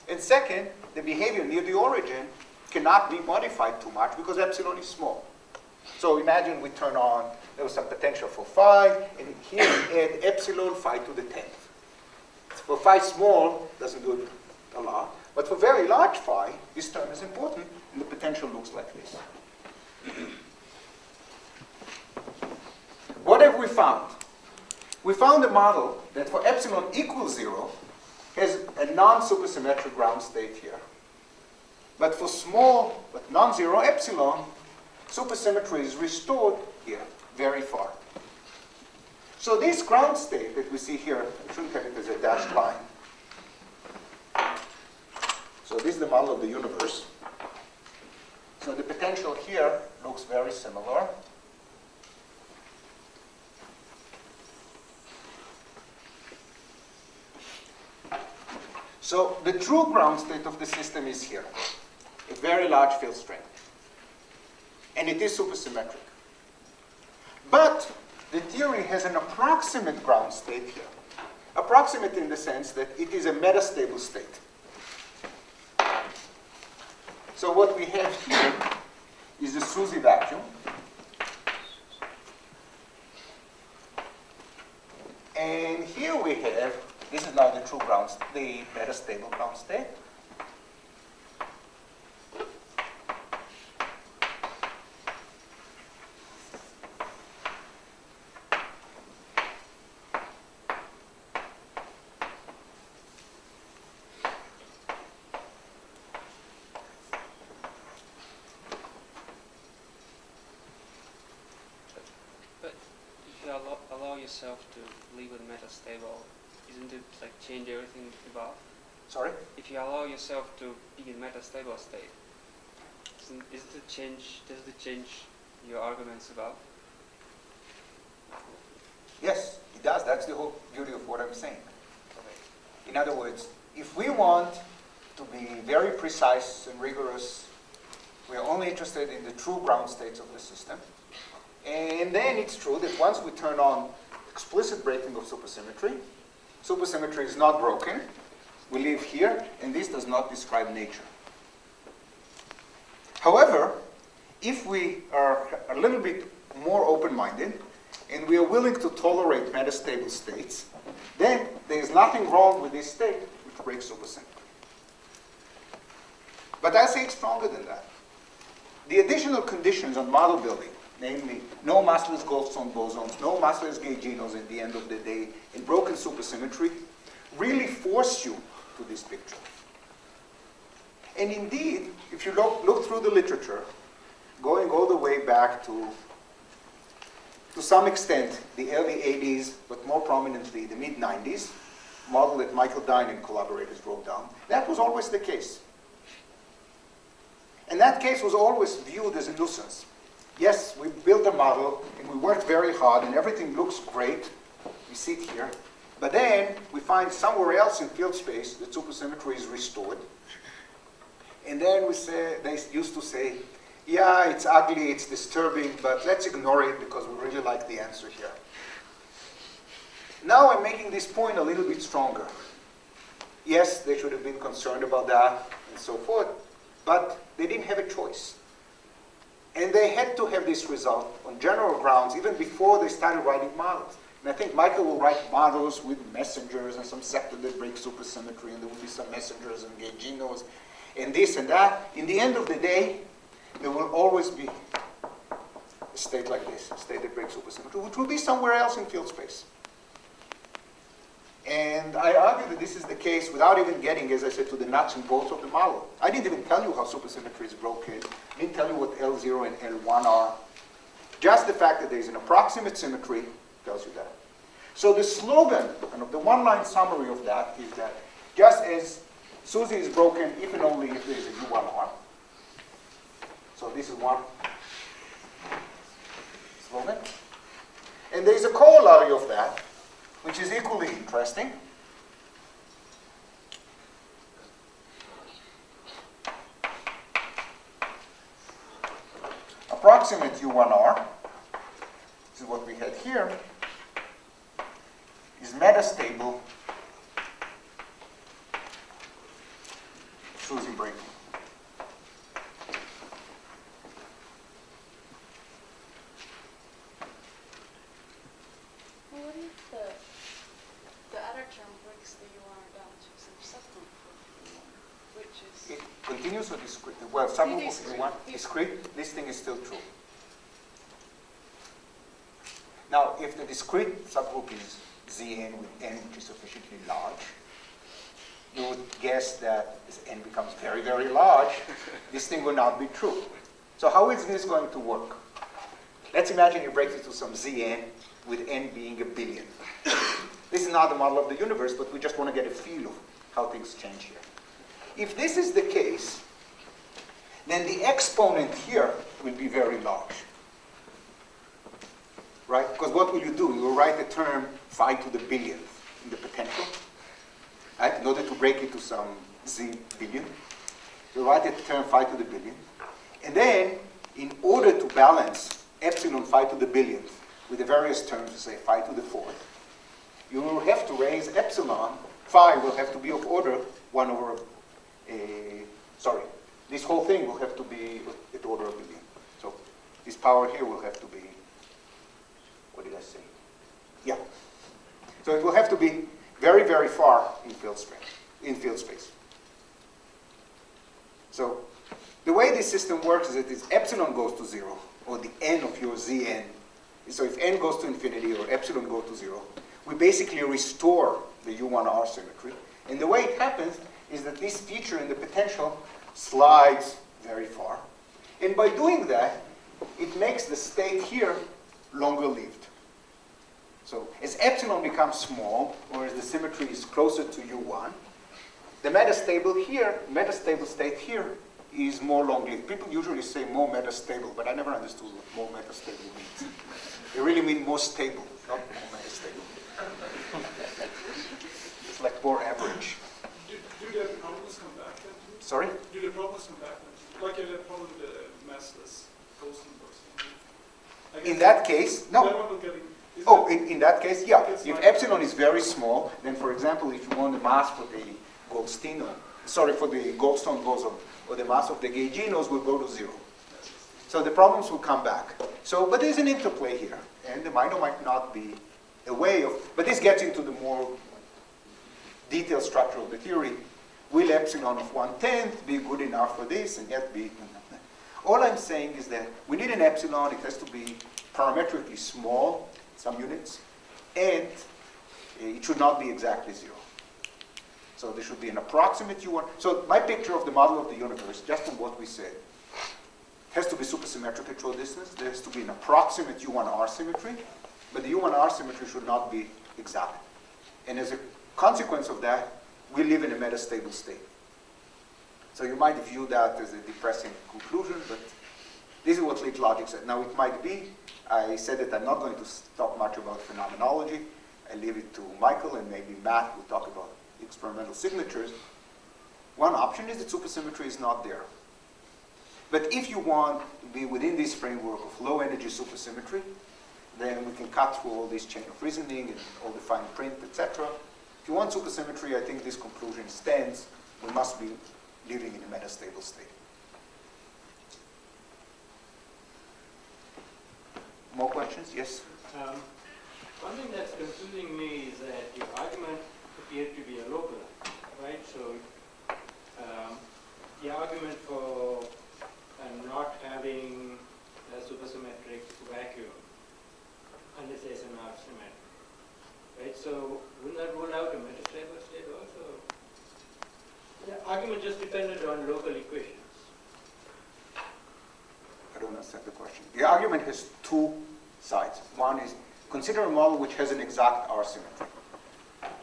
And second, the behavior near the origin cannot be modified too much because epsilon is small. So imagine we turn on, there was some potential for phi, and here we add epsilon phi to the 10th. For phi small, doesn't do it a lot. But for very large phi, this term is important, and the potential looks like this. What have we found? We found a model that for epsilon equals 0 has a non-supersymmetric ground state here. But for small but non-zero epsilon, supersymmetry is restored here, very far. So this ground state that we see here, I shouldn't have it as a dashed line. So this is the model of the universe. So the potential here looks very similar. So the true ground state of the system is here, a very large field strength. And it is supersymmetric. But the theory has an approximate ground state here. Approximate in the sense that it is a metastable state. So what we have here is a SUSY vacuum. And here we have, this is now the true ground, the metastable ground state. yourself to live with metastable, isn't it like change everything above? Sorry? If you allow yourself to be in metastable state, does it change your arguments above? Yes, it does. That's the whole beauty of what I'm saying. In other words, if we want to be very precise and rigorous, we are only interested in the true ground states of the system. And then it's true that once we turn on explicit breaking of supersymmetry, supersymmetry is not broken. We live here, and this does not describe nature. However, if we are a little bit more open-minded, and we are willing to tolerate metastable states, then there is nothing wrong with this state which breaks supersymmetry. But I say it's stronger than that. The additional conditions on model building, namely no massless Goldstone bosons, no massless gauginos at the end of the day, and broken supersymmetry, really force you to this picture. And indeed, if you look through the literature, going all the way back to some extent, the early 80s, but more prominently the mid-90s, model that Michael Dine and collaborators wrote down, that was always the case. And that case was always viewed as a nuisance. Yes, we built a model, and we worked very hard, and everything looks great. We sit here. But then we find somewhere else in field space that supersymmetry is restored. And then they used to say, yeah, it's ugly, it's disturbing, but let's ignore it because we really like the answer here. Now I'm making this point a little bit stronger. Yes, they should have been concerned about that and so forth, but they didn't have a choice. And they had to have this result on general grounds even before they started writing models. And I think Michael will write models with messengers and some sector that breaks supersymmetry, and there will be some messengers and gauginos and this and that. In the end of the day, there will always be a state like this, a state that breaks supersymmetry, which will be somewhere else in field space. And I argue that this is the case without even getting, as I said, to the nuts and bolts of the model. I didn't even tell you how supersymmetry is broken. I didn't tell you what L0 and L1 are. Just the fact that there is an approximate symmetry tells you that. So the slogan, kind of the one-line summary of that is that just as SUSY is broken if and only if there is a U1R. So this is one slogan. And there is a corollary of that, which is equally interesting. Approximate U1R, this is what we had here, is metastable SUSY breaking. What if the other term breaks the UR down to some subgroup of U1, which is... It continues or discrete? Well, subgroup of Discrete. U1, discrete, this thing is still true. Now, if the discrete subgroup is Zn with n which is sufficiently large, you would guess that as n becomes very, very large, this thing will not be true. So how is this going to work? Let's imagine you break it to some Zn with n being a billion. This is not the model of the universe, but we just want to get a feel of how things change here. If this is the case, then the exponent here will be very large. Right? Because what will you do? You will write the term phi to the billionth in the potential, right? In order to break it to some z billion. You write the term phi to the billion. And then, in order to balance epsilon phi to the billionth with the various terms, say phi to the fourth, you will have to raise epsilon. Phi will have to be of order 1 over sorry, this whole thing will have to be at order of billion. So this power here will have to be, what did I say? Yeah. So it will have to be very, very far in field space. So the way this system works is that if epsilon goes to 0, or the n of your Zn, so if n goes to infinity or epsilon goes to 0, we basically restore the U1R symmetry. And the way it happens is that this feature in the potential slides very far. And by doing that, it makes the state here longer lived. So as epsilon becomes small, or as the symmetry is closer to U1, the metastable here, metastable state here, is more long-lived. People usually say more metastable, but I never understood what more metastable means. They really mean more stable, not more metastable. It's like more average. Do the problems come back then? Sorry? Do the problems come back then? Like you had a problem with the massless Gaussian box. In that case, no. That one will get is Oh, that- in that case, yeah. It's If like- epsilon is very small, then for example, if you want the mass for the Goldstino, sorry, for the Goldstone boson, or the mass of the gauginos will go to 0. So the problems will come back. So, but there's an interplay here, and the minor might not be a way of, but this gets into the more detailed structure of the theory. Will epsilon of 1/10 be good enough for this and yet be? All I'm saying is that we need an epsilon, it has to be parametrically small, some units, and it should not be exactly 0. So there should be an approximate U1. So my picture of the model of the universe, just on what we said, has to be supersymmetric at short distance. There has to be an approximate U1R symmetry, but the U1R symmetry should not be exact. And as a consequence of that, we live in a metastable state. So you might view that as a depressing conclusion, but this is what Leak logic said. Now it might be, I said that I'm not going to talk much about phenomenology. I leave it to Michael and maybe Matt will talk about experimental signatures. One option is that supersymmetry is not there. But if you want to be within this framework of low energy supersymmetry, then we can cut through all this chain of reasoning and all the fine print, etc. If you want supersymmetry, I think this conclusion stands. We must be living in a metastable state. More questions? Yes? One thing that's confusing me is that your argument appeared to be a local, right? So the argument for not having a supersymmetric vacuum unless there's an R symmetry, right? So wouldn't that rule out a metastable state also? The argument just depended on local equations. I don't understand the question. The argument has two sides. One is, consider a model which has an exact R symmetry.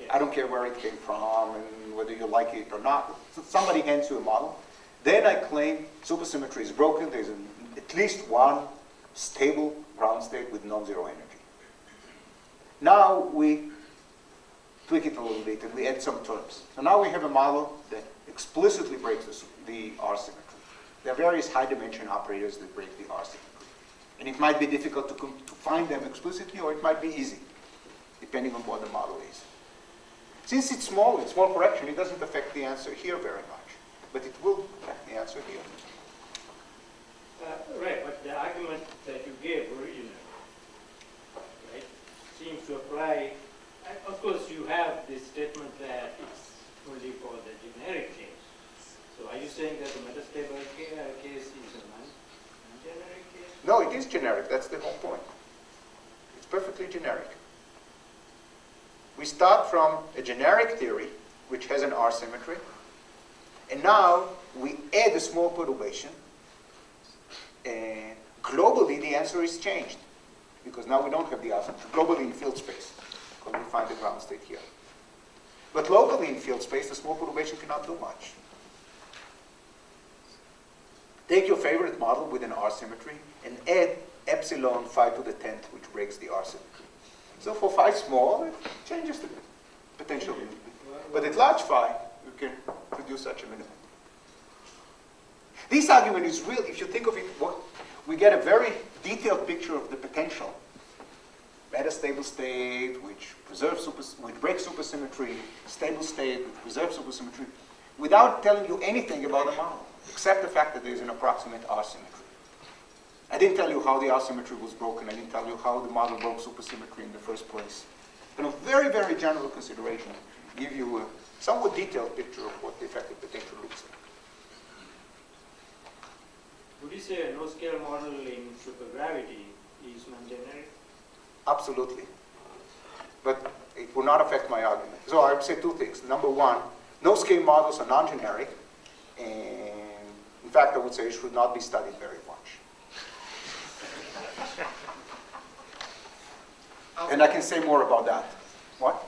Yes. I don't care where it came from and whether you like it or not. So somebody hands you a model. Then I claim supersymmetry is broken. There's at least one stable ground state with non-zero energy. Now we tweak it a little bit and we add some terms. So now we have a model that explicitly breaks the R symmetry. There are various high dimension operators that break the R symmetry. And it might be difficult to find them explicitly, or it might be easy, depending on what the model is. Since it's small correction, it doesn't affect the answer here very much. But it will affect the answer here. Right, but the argument that you gave originally, right, seems to apply. Of course, you have this statement that it's only for the generic case. So are you saying that the metastable case is a non-generic case? No, it is generic. That's the whole point. It's perfectly generic. We start from a generic theory, which has an R symmetry, and now we add a small perturbation, and globally the answer is changed, because now we don't have the R symmetry. Globally in field space, because we find the ground state here. But locally in field space, the small perturbation cannot do much. Take your favorite model with an R symmetry and add epsilon phi to the 10th, which breaks the R symmetry. So for phi small, it changes the potential. But at large phi, you can produce such a minimum. This argument is real. If you think of it, we get a very detailed picture of the potential. Metastable state, which breaks supersymmetry, stable state, which preserves supersymmetry, without telling you anything about the model, except the fact that there is an approximate R symmetry. I didn't tell you how the R symmetry was broken. I didn't tell you how the model broke supersymmetry in the first place. But a very, very general consideration give you a somewhat detailed picture of what the effective potential looks like. Would you say a no-scale model in supergravity is non-generic? Absolutely. But it will not affect my argument. So I would say two things. Number one, no-scale models are non-generic, and in fact, I would say it should not be studied very much. And I can say more about that. What?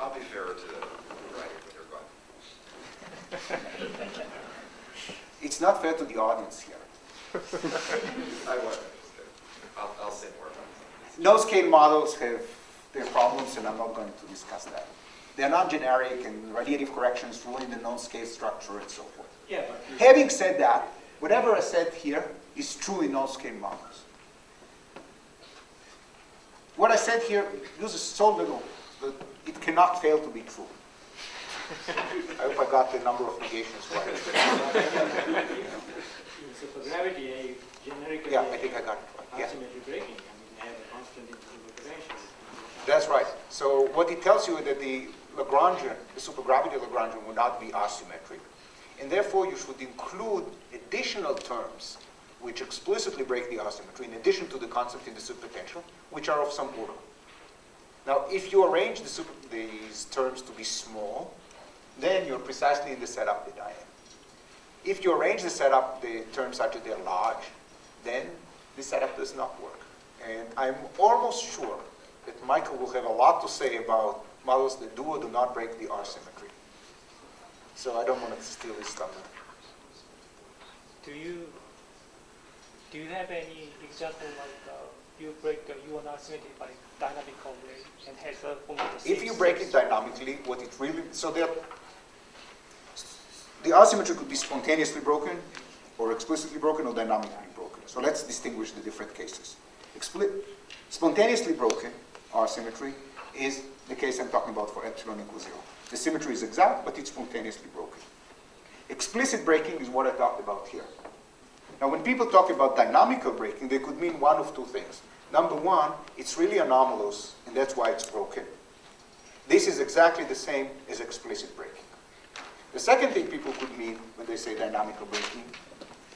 I'll be fairer to the writer when you're gone. It's not fair to the audience here. I won't. I'll say more about it. No-scale models have their problems, and I'm not going to discuss that. They're not generic, and radiative corrections ruin the non-scale structure and so forth. Yeah, but Having said that, whatever I said here is true in non-scale models. What I said here uses so little that it cannot fail to be true. I hope I got the number of negations right. in supergravity, I generically Yeah, I think I got it right. Yeah. asymmetry breaking. I mean, I have a constant interval potential. That's right. So what it tells you is that the Lagrangian, the supergravity Lagrangian, will not be asymmetric. And therefore, you should include additional terms which explicitly break the asymmetry, in addition to the constant in the superpotential, which are of some order. Now, if you arrange these terms to be small, then you're precisely in the setup that I am. If you arrange the terms such that they're large, then the setup does not work. And I'm almost sure that Michael will have a lot to say about models that do or do not break the R-symmetry. So I don't want to steal his thunder. Do you have any example like you break the U1 asymmetry by dynamical way and has a omega If 6? you break it dynamically, what it really, the asymmetry could be spontaneously broken, or explicitly broken, or dynamically broken. So let's distinguish the different cases. Spontaneously broken asymmetry is the case I'm talking about for epsilon equals 0. The symmetry is exact, but it's spontaneously broken. Explicit breaking is what I talked about here. Now, when people talk about dynamical breaking, they could mean one of two things. Number one, it's really anomalous, and that's why it's broken. This is exactly the same as explicit breaking. The second thing people could mean when they say dynamical breaking,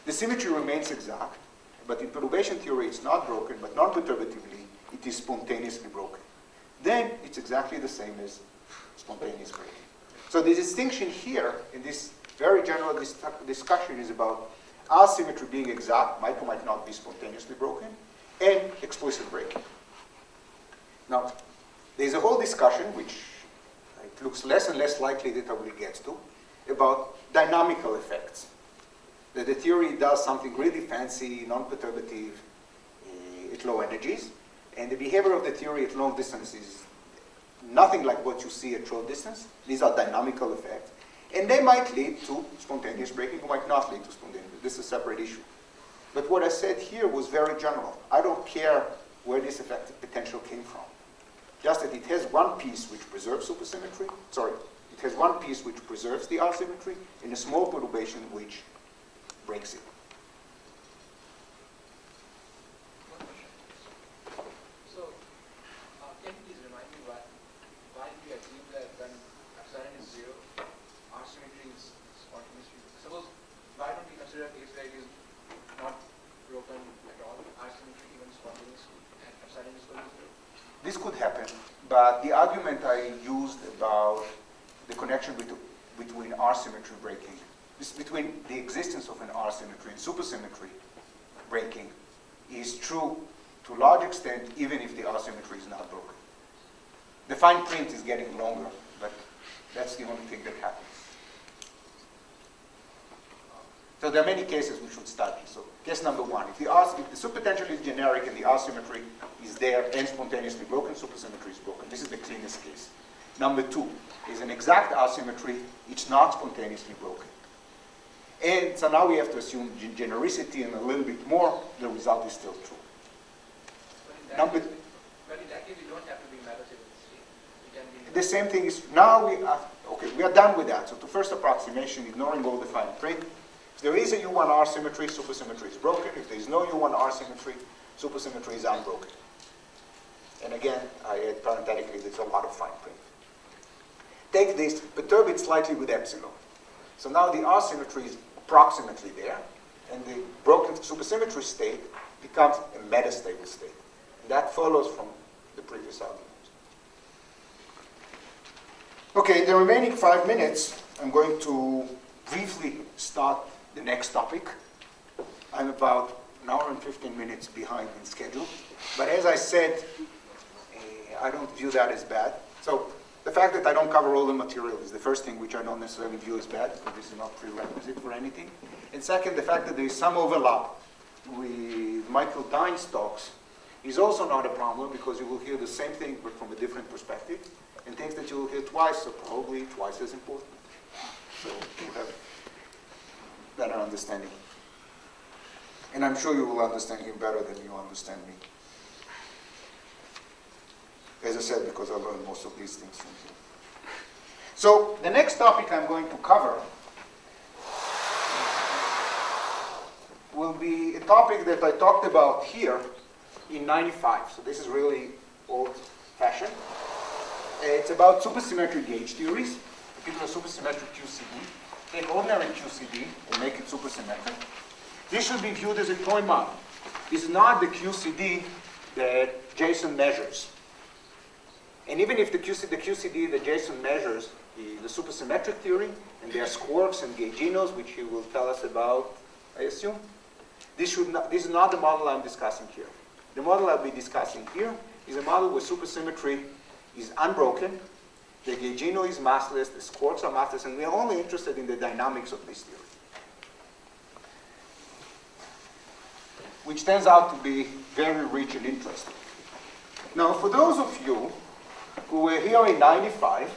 the symmetry remains exact, but in perturbation theory it's not broken, but non-perturbatively it is spontaneously broken. Then it's exactly the same as spontaneous breaking. So the distinction here in this very general discussion is about asymmetry being exact, might or might not be spontaneously broken, and explicit breaking. Now, there's a whole discussion, which it looks less and less likely that I will get to, about dynamical effects. That the theory does something really fancy, non-perturbative at low energies, and the behavior of the theory at long distance is nothing like what you see at short distance. These are dynamical effects. And they might lead to spontaneous breaking or might not lead to spontaneous. This is a separate issue. But what I said here was very general. I don't care where this effective potential came from. Just that it has one piece which preserves supersymmetry. Sorry, it has one piece which preserves the asymmetry and a small perturbation which breaks it. One question. So, can you please remind me why do you assume that when epsilon is 0, R symmetry is spontaneously? Suppose, why don't we consider a case where it is not broken at all, R symmetry even spontaneously, and epsilon is equal to 0? This could happen, but the argument I used about the connection between R-symmetry breaking, between the existence of an R-symmetry and supersymmetry breaking, is true to a large extent even if the R-symmetry is not broken. The fine print is getting longer, but that's the only thing that happens. So there are many cases we should study. So case number one, if the superpotential is generic and the R-symmetry is there and spontaneously broken, supersymmetry is broken. This is the cleanest case. Number two is an exact R-symmetry, it's not spontaneously broken. And so now we have to assume genericity and a little bit more, the result is still true. But in that case, you don't have to be metastable state. You can be The same thing is, now we are done with that. So to first approximation, ignoring all the fine print, if there is a U1R symmetry, supersymmetry is broken. If there is no U1R symmetry, supersymmetry is unbroken. And again, I add parenthetically, there's a lot of fine print. Take this, perturb it slightly with epsilon. So now the R symmetry is approximately there, and the broken supersymmetry state becomes a metastable state. And that follows from the previous argument. Okay, in the remaining 5 minutes, I'm going to briefly start the next topic. I'm about an hour and 15 minutes behind in schedule. But as I said, I don't view that as bad. So the fact that I don't cover all the material is the first thing which I don't necessarily view as bad, because this is not prerequisite for anything. And second, the fact that there is some overlap with Michael Dine's talks is also not a problem, because you will hear the same thing but from a different perspective, and things that you will hear twice are probably twice as important. So you have better understanding. And I'm sure you will understand him better than you understand me. As I said, because I learned most of these things from him. So the next topic I'm going to cover will be a topic that I talked about here in '95. So this is really old-fashioned. It's about supersymmetric gauge theories, particularly supersymmetric QCD. Take ordinary QCD and make it supersymmetric. This should be viewed as a toy model. This is not the QCD that Jason measures. And even if the QCD that Jason measures is the supersymmetric theory, and there are squarks and gauginos, which he will tell us about, I assume, this is not the model I'm discussing here. The model I'll be discussing here is a model where supersymmetry is unbroken, the gaugino is massless, the squarks are massless, and we're only interested in the dynamics of this theory, which turns out to be very rich and interesting. Now, for those of you who were here in '95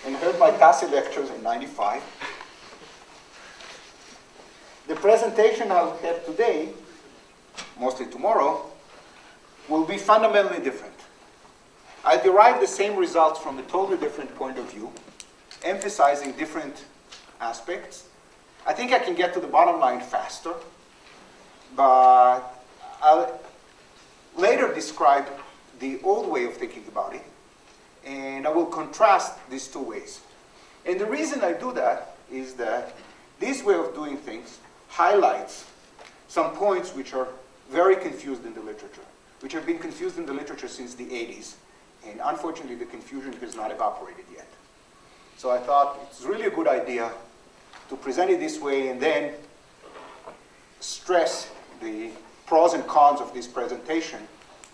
and heard my TASI lectures in '95, the presentation I'll have today, mostly tomorrow, will be fundamentally different. I derive the same results from a totally different point of view, emphasizing different aspects. I think I can get to the bottom line faster, but I'll later describe the old way of thinking about it, and I will contrast these two ways. And the reason I do that is that this way of doing things highlights some points which are very confused in the literature, which have been confused in the literature since the 80s. And unfortunately, the confusion has not evaporated yet. So I thought it's really a good idea to present it this way and then stress the pros and cons of this presentation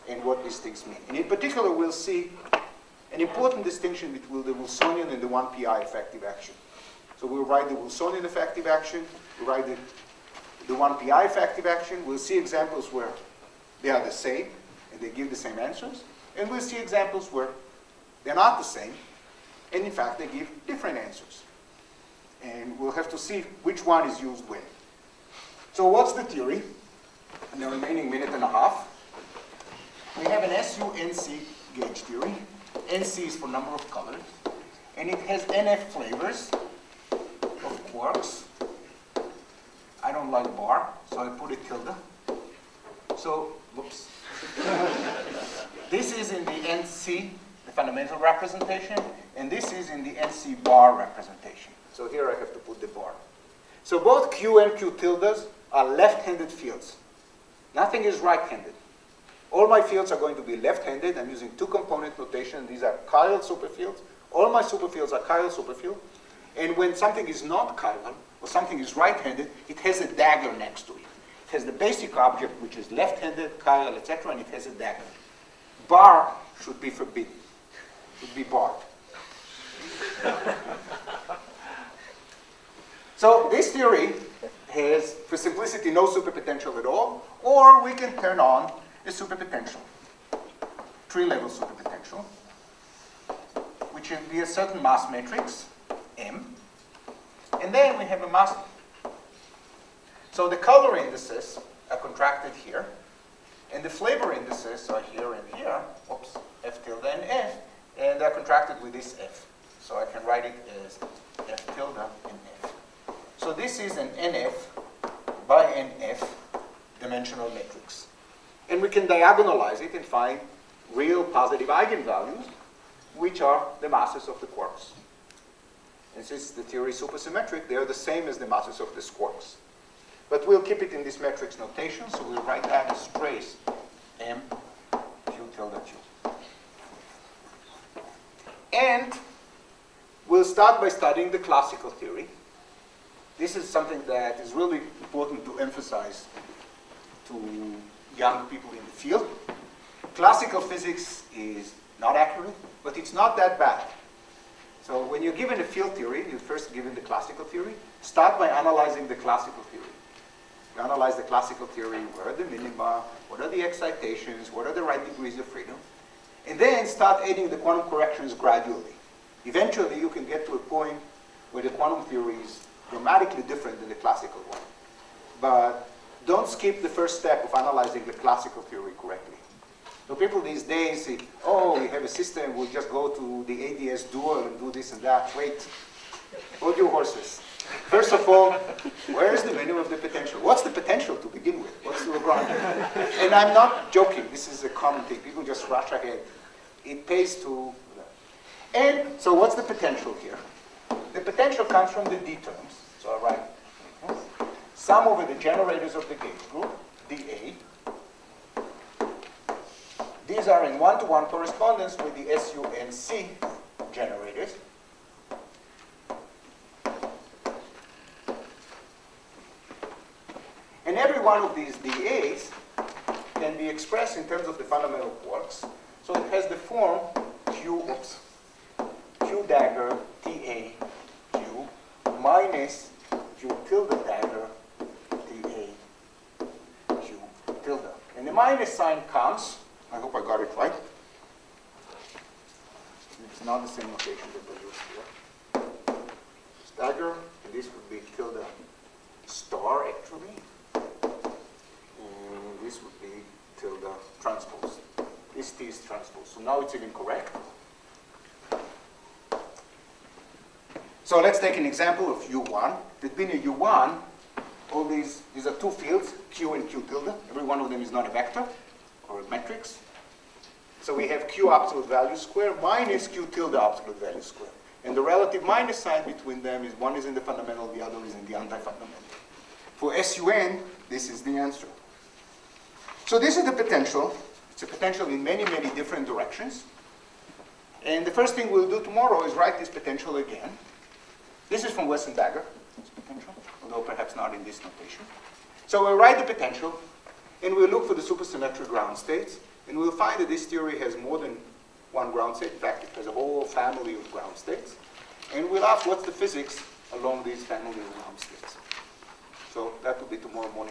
and what these things mean. And in particular, we'll see an important distinction between the Wilsonian and the 1PI effective action. So we'll write the Wilsonian effective action, we'll write the 1PI effective action. We'll see examples where they are the same and they give the same answers. And we'll see examples where they're not the same, and in fact, they give different answers. And we'll have to see which one is used when. So what's the theory? In the remaining minute and a half, we have an SU-NC gauge theory. NC is for number of colors, and it has NF flavors of quarks. I don't like bar, so I put a tilde. So, whoops. This is in the NC, the fundamental representation, and this is in the NC bar representation. So here I have to put the bar. So both Q and Q tildes are left-handed fields. Nothing is right-handed. All my fields are going to be left-handed. I'm using two-component notation. These are chiral superfields. All my superfields are chiral superfield. And when something is not chiral, or something is right-handed, it has a dagger next to it. It has the basic object, which is left-handed, chiral, etc., and it has a dagger. Bar should be forbidden. Should be barred. So this theory has, for simplicity, no superpotential at all, or we can turn on a superpotential, tree-level superpotential, which will be a certain mass matrix, M, and then we have a mass. So the color indices are contracted here, and the flavor indices are here and here, oops, F tilde and F, and they're contracted with this F. So I can write it as F tilde and F. So this is an NF by NF dimensional matrix. And we can diagonalize it and find real positive eigenvalues, which are the masses of the quarks. And since the theory is supersymmetric, they are the same as the masses of the quarks. But we'll keep it in this matrix notation, so we'll write that as trace M Q tilde Q. And we'll start by studying the classical theory. This is something that is really important to emphasize to young people in the field. Classical physics is not accurate, but it's not that bad. So when you're given a field theory, you're first given the classical theory. Start by analyzing the classical theory. You analyze the classical theory, where are the minima, what are the excitations, what are the right degrees of freedom, and then start adding the quantum corrections gradually. Eventually, you can get to a point where the quantum theory is dramatically different than the classical one. But don't skip the first step of analyzing the classical theory correctly. So people these days say, oh, we have a system, we'll just go to the ADS dual and do this and that. Wait, hold your horses. First of all, where is the minimum of the potential? What's the potential to begin with? What's the Lagrange? And I'm not joking. This is a common thing. People just rush ahead. It pays to... And so what's the potential here? The potential comes from the D terms. So I write sum over the generators of the gauge group, dA. These are in one-to-one correspondence with the SU and C generators. And every one of these dAs can be expressed in terms of the fundamental quarks. So it has the form Q dagger TA Q minus Q tilde dagger TA Q tilde. And the minus sign comes, I hope I got it right. It's not the same notation that we use here. It's dagger, and this would be tilde star actually. And this would be tilde transpose. This T is transpose. So now it's even correct. So let's take an example of U1. Between a U1, all these are two fields, Q and Q tilde. Every one of them is not a vector or a matrix. So we have Q absolute value square minus Q tilde absolute value square. And the relative minus sign between them is one is in the fundamental, the other is in the anti-fundamental. For SUN, this is the answer. So this is the potential. It's a potential in many, many different directions. And the first thing we'll do tomorrow is write this potential again. This is from Wesson Dagger, this potential, although perhaps not in this notation. So we'll write the potential, and we'll look for the supersymmetric ground states, and we'll find that this theory has more than one ground state. In fact, it has a whole family of ground states. And we'll ask what's the physics along these family of ground states. So that will be tomorrow morning.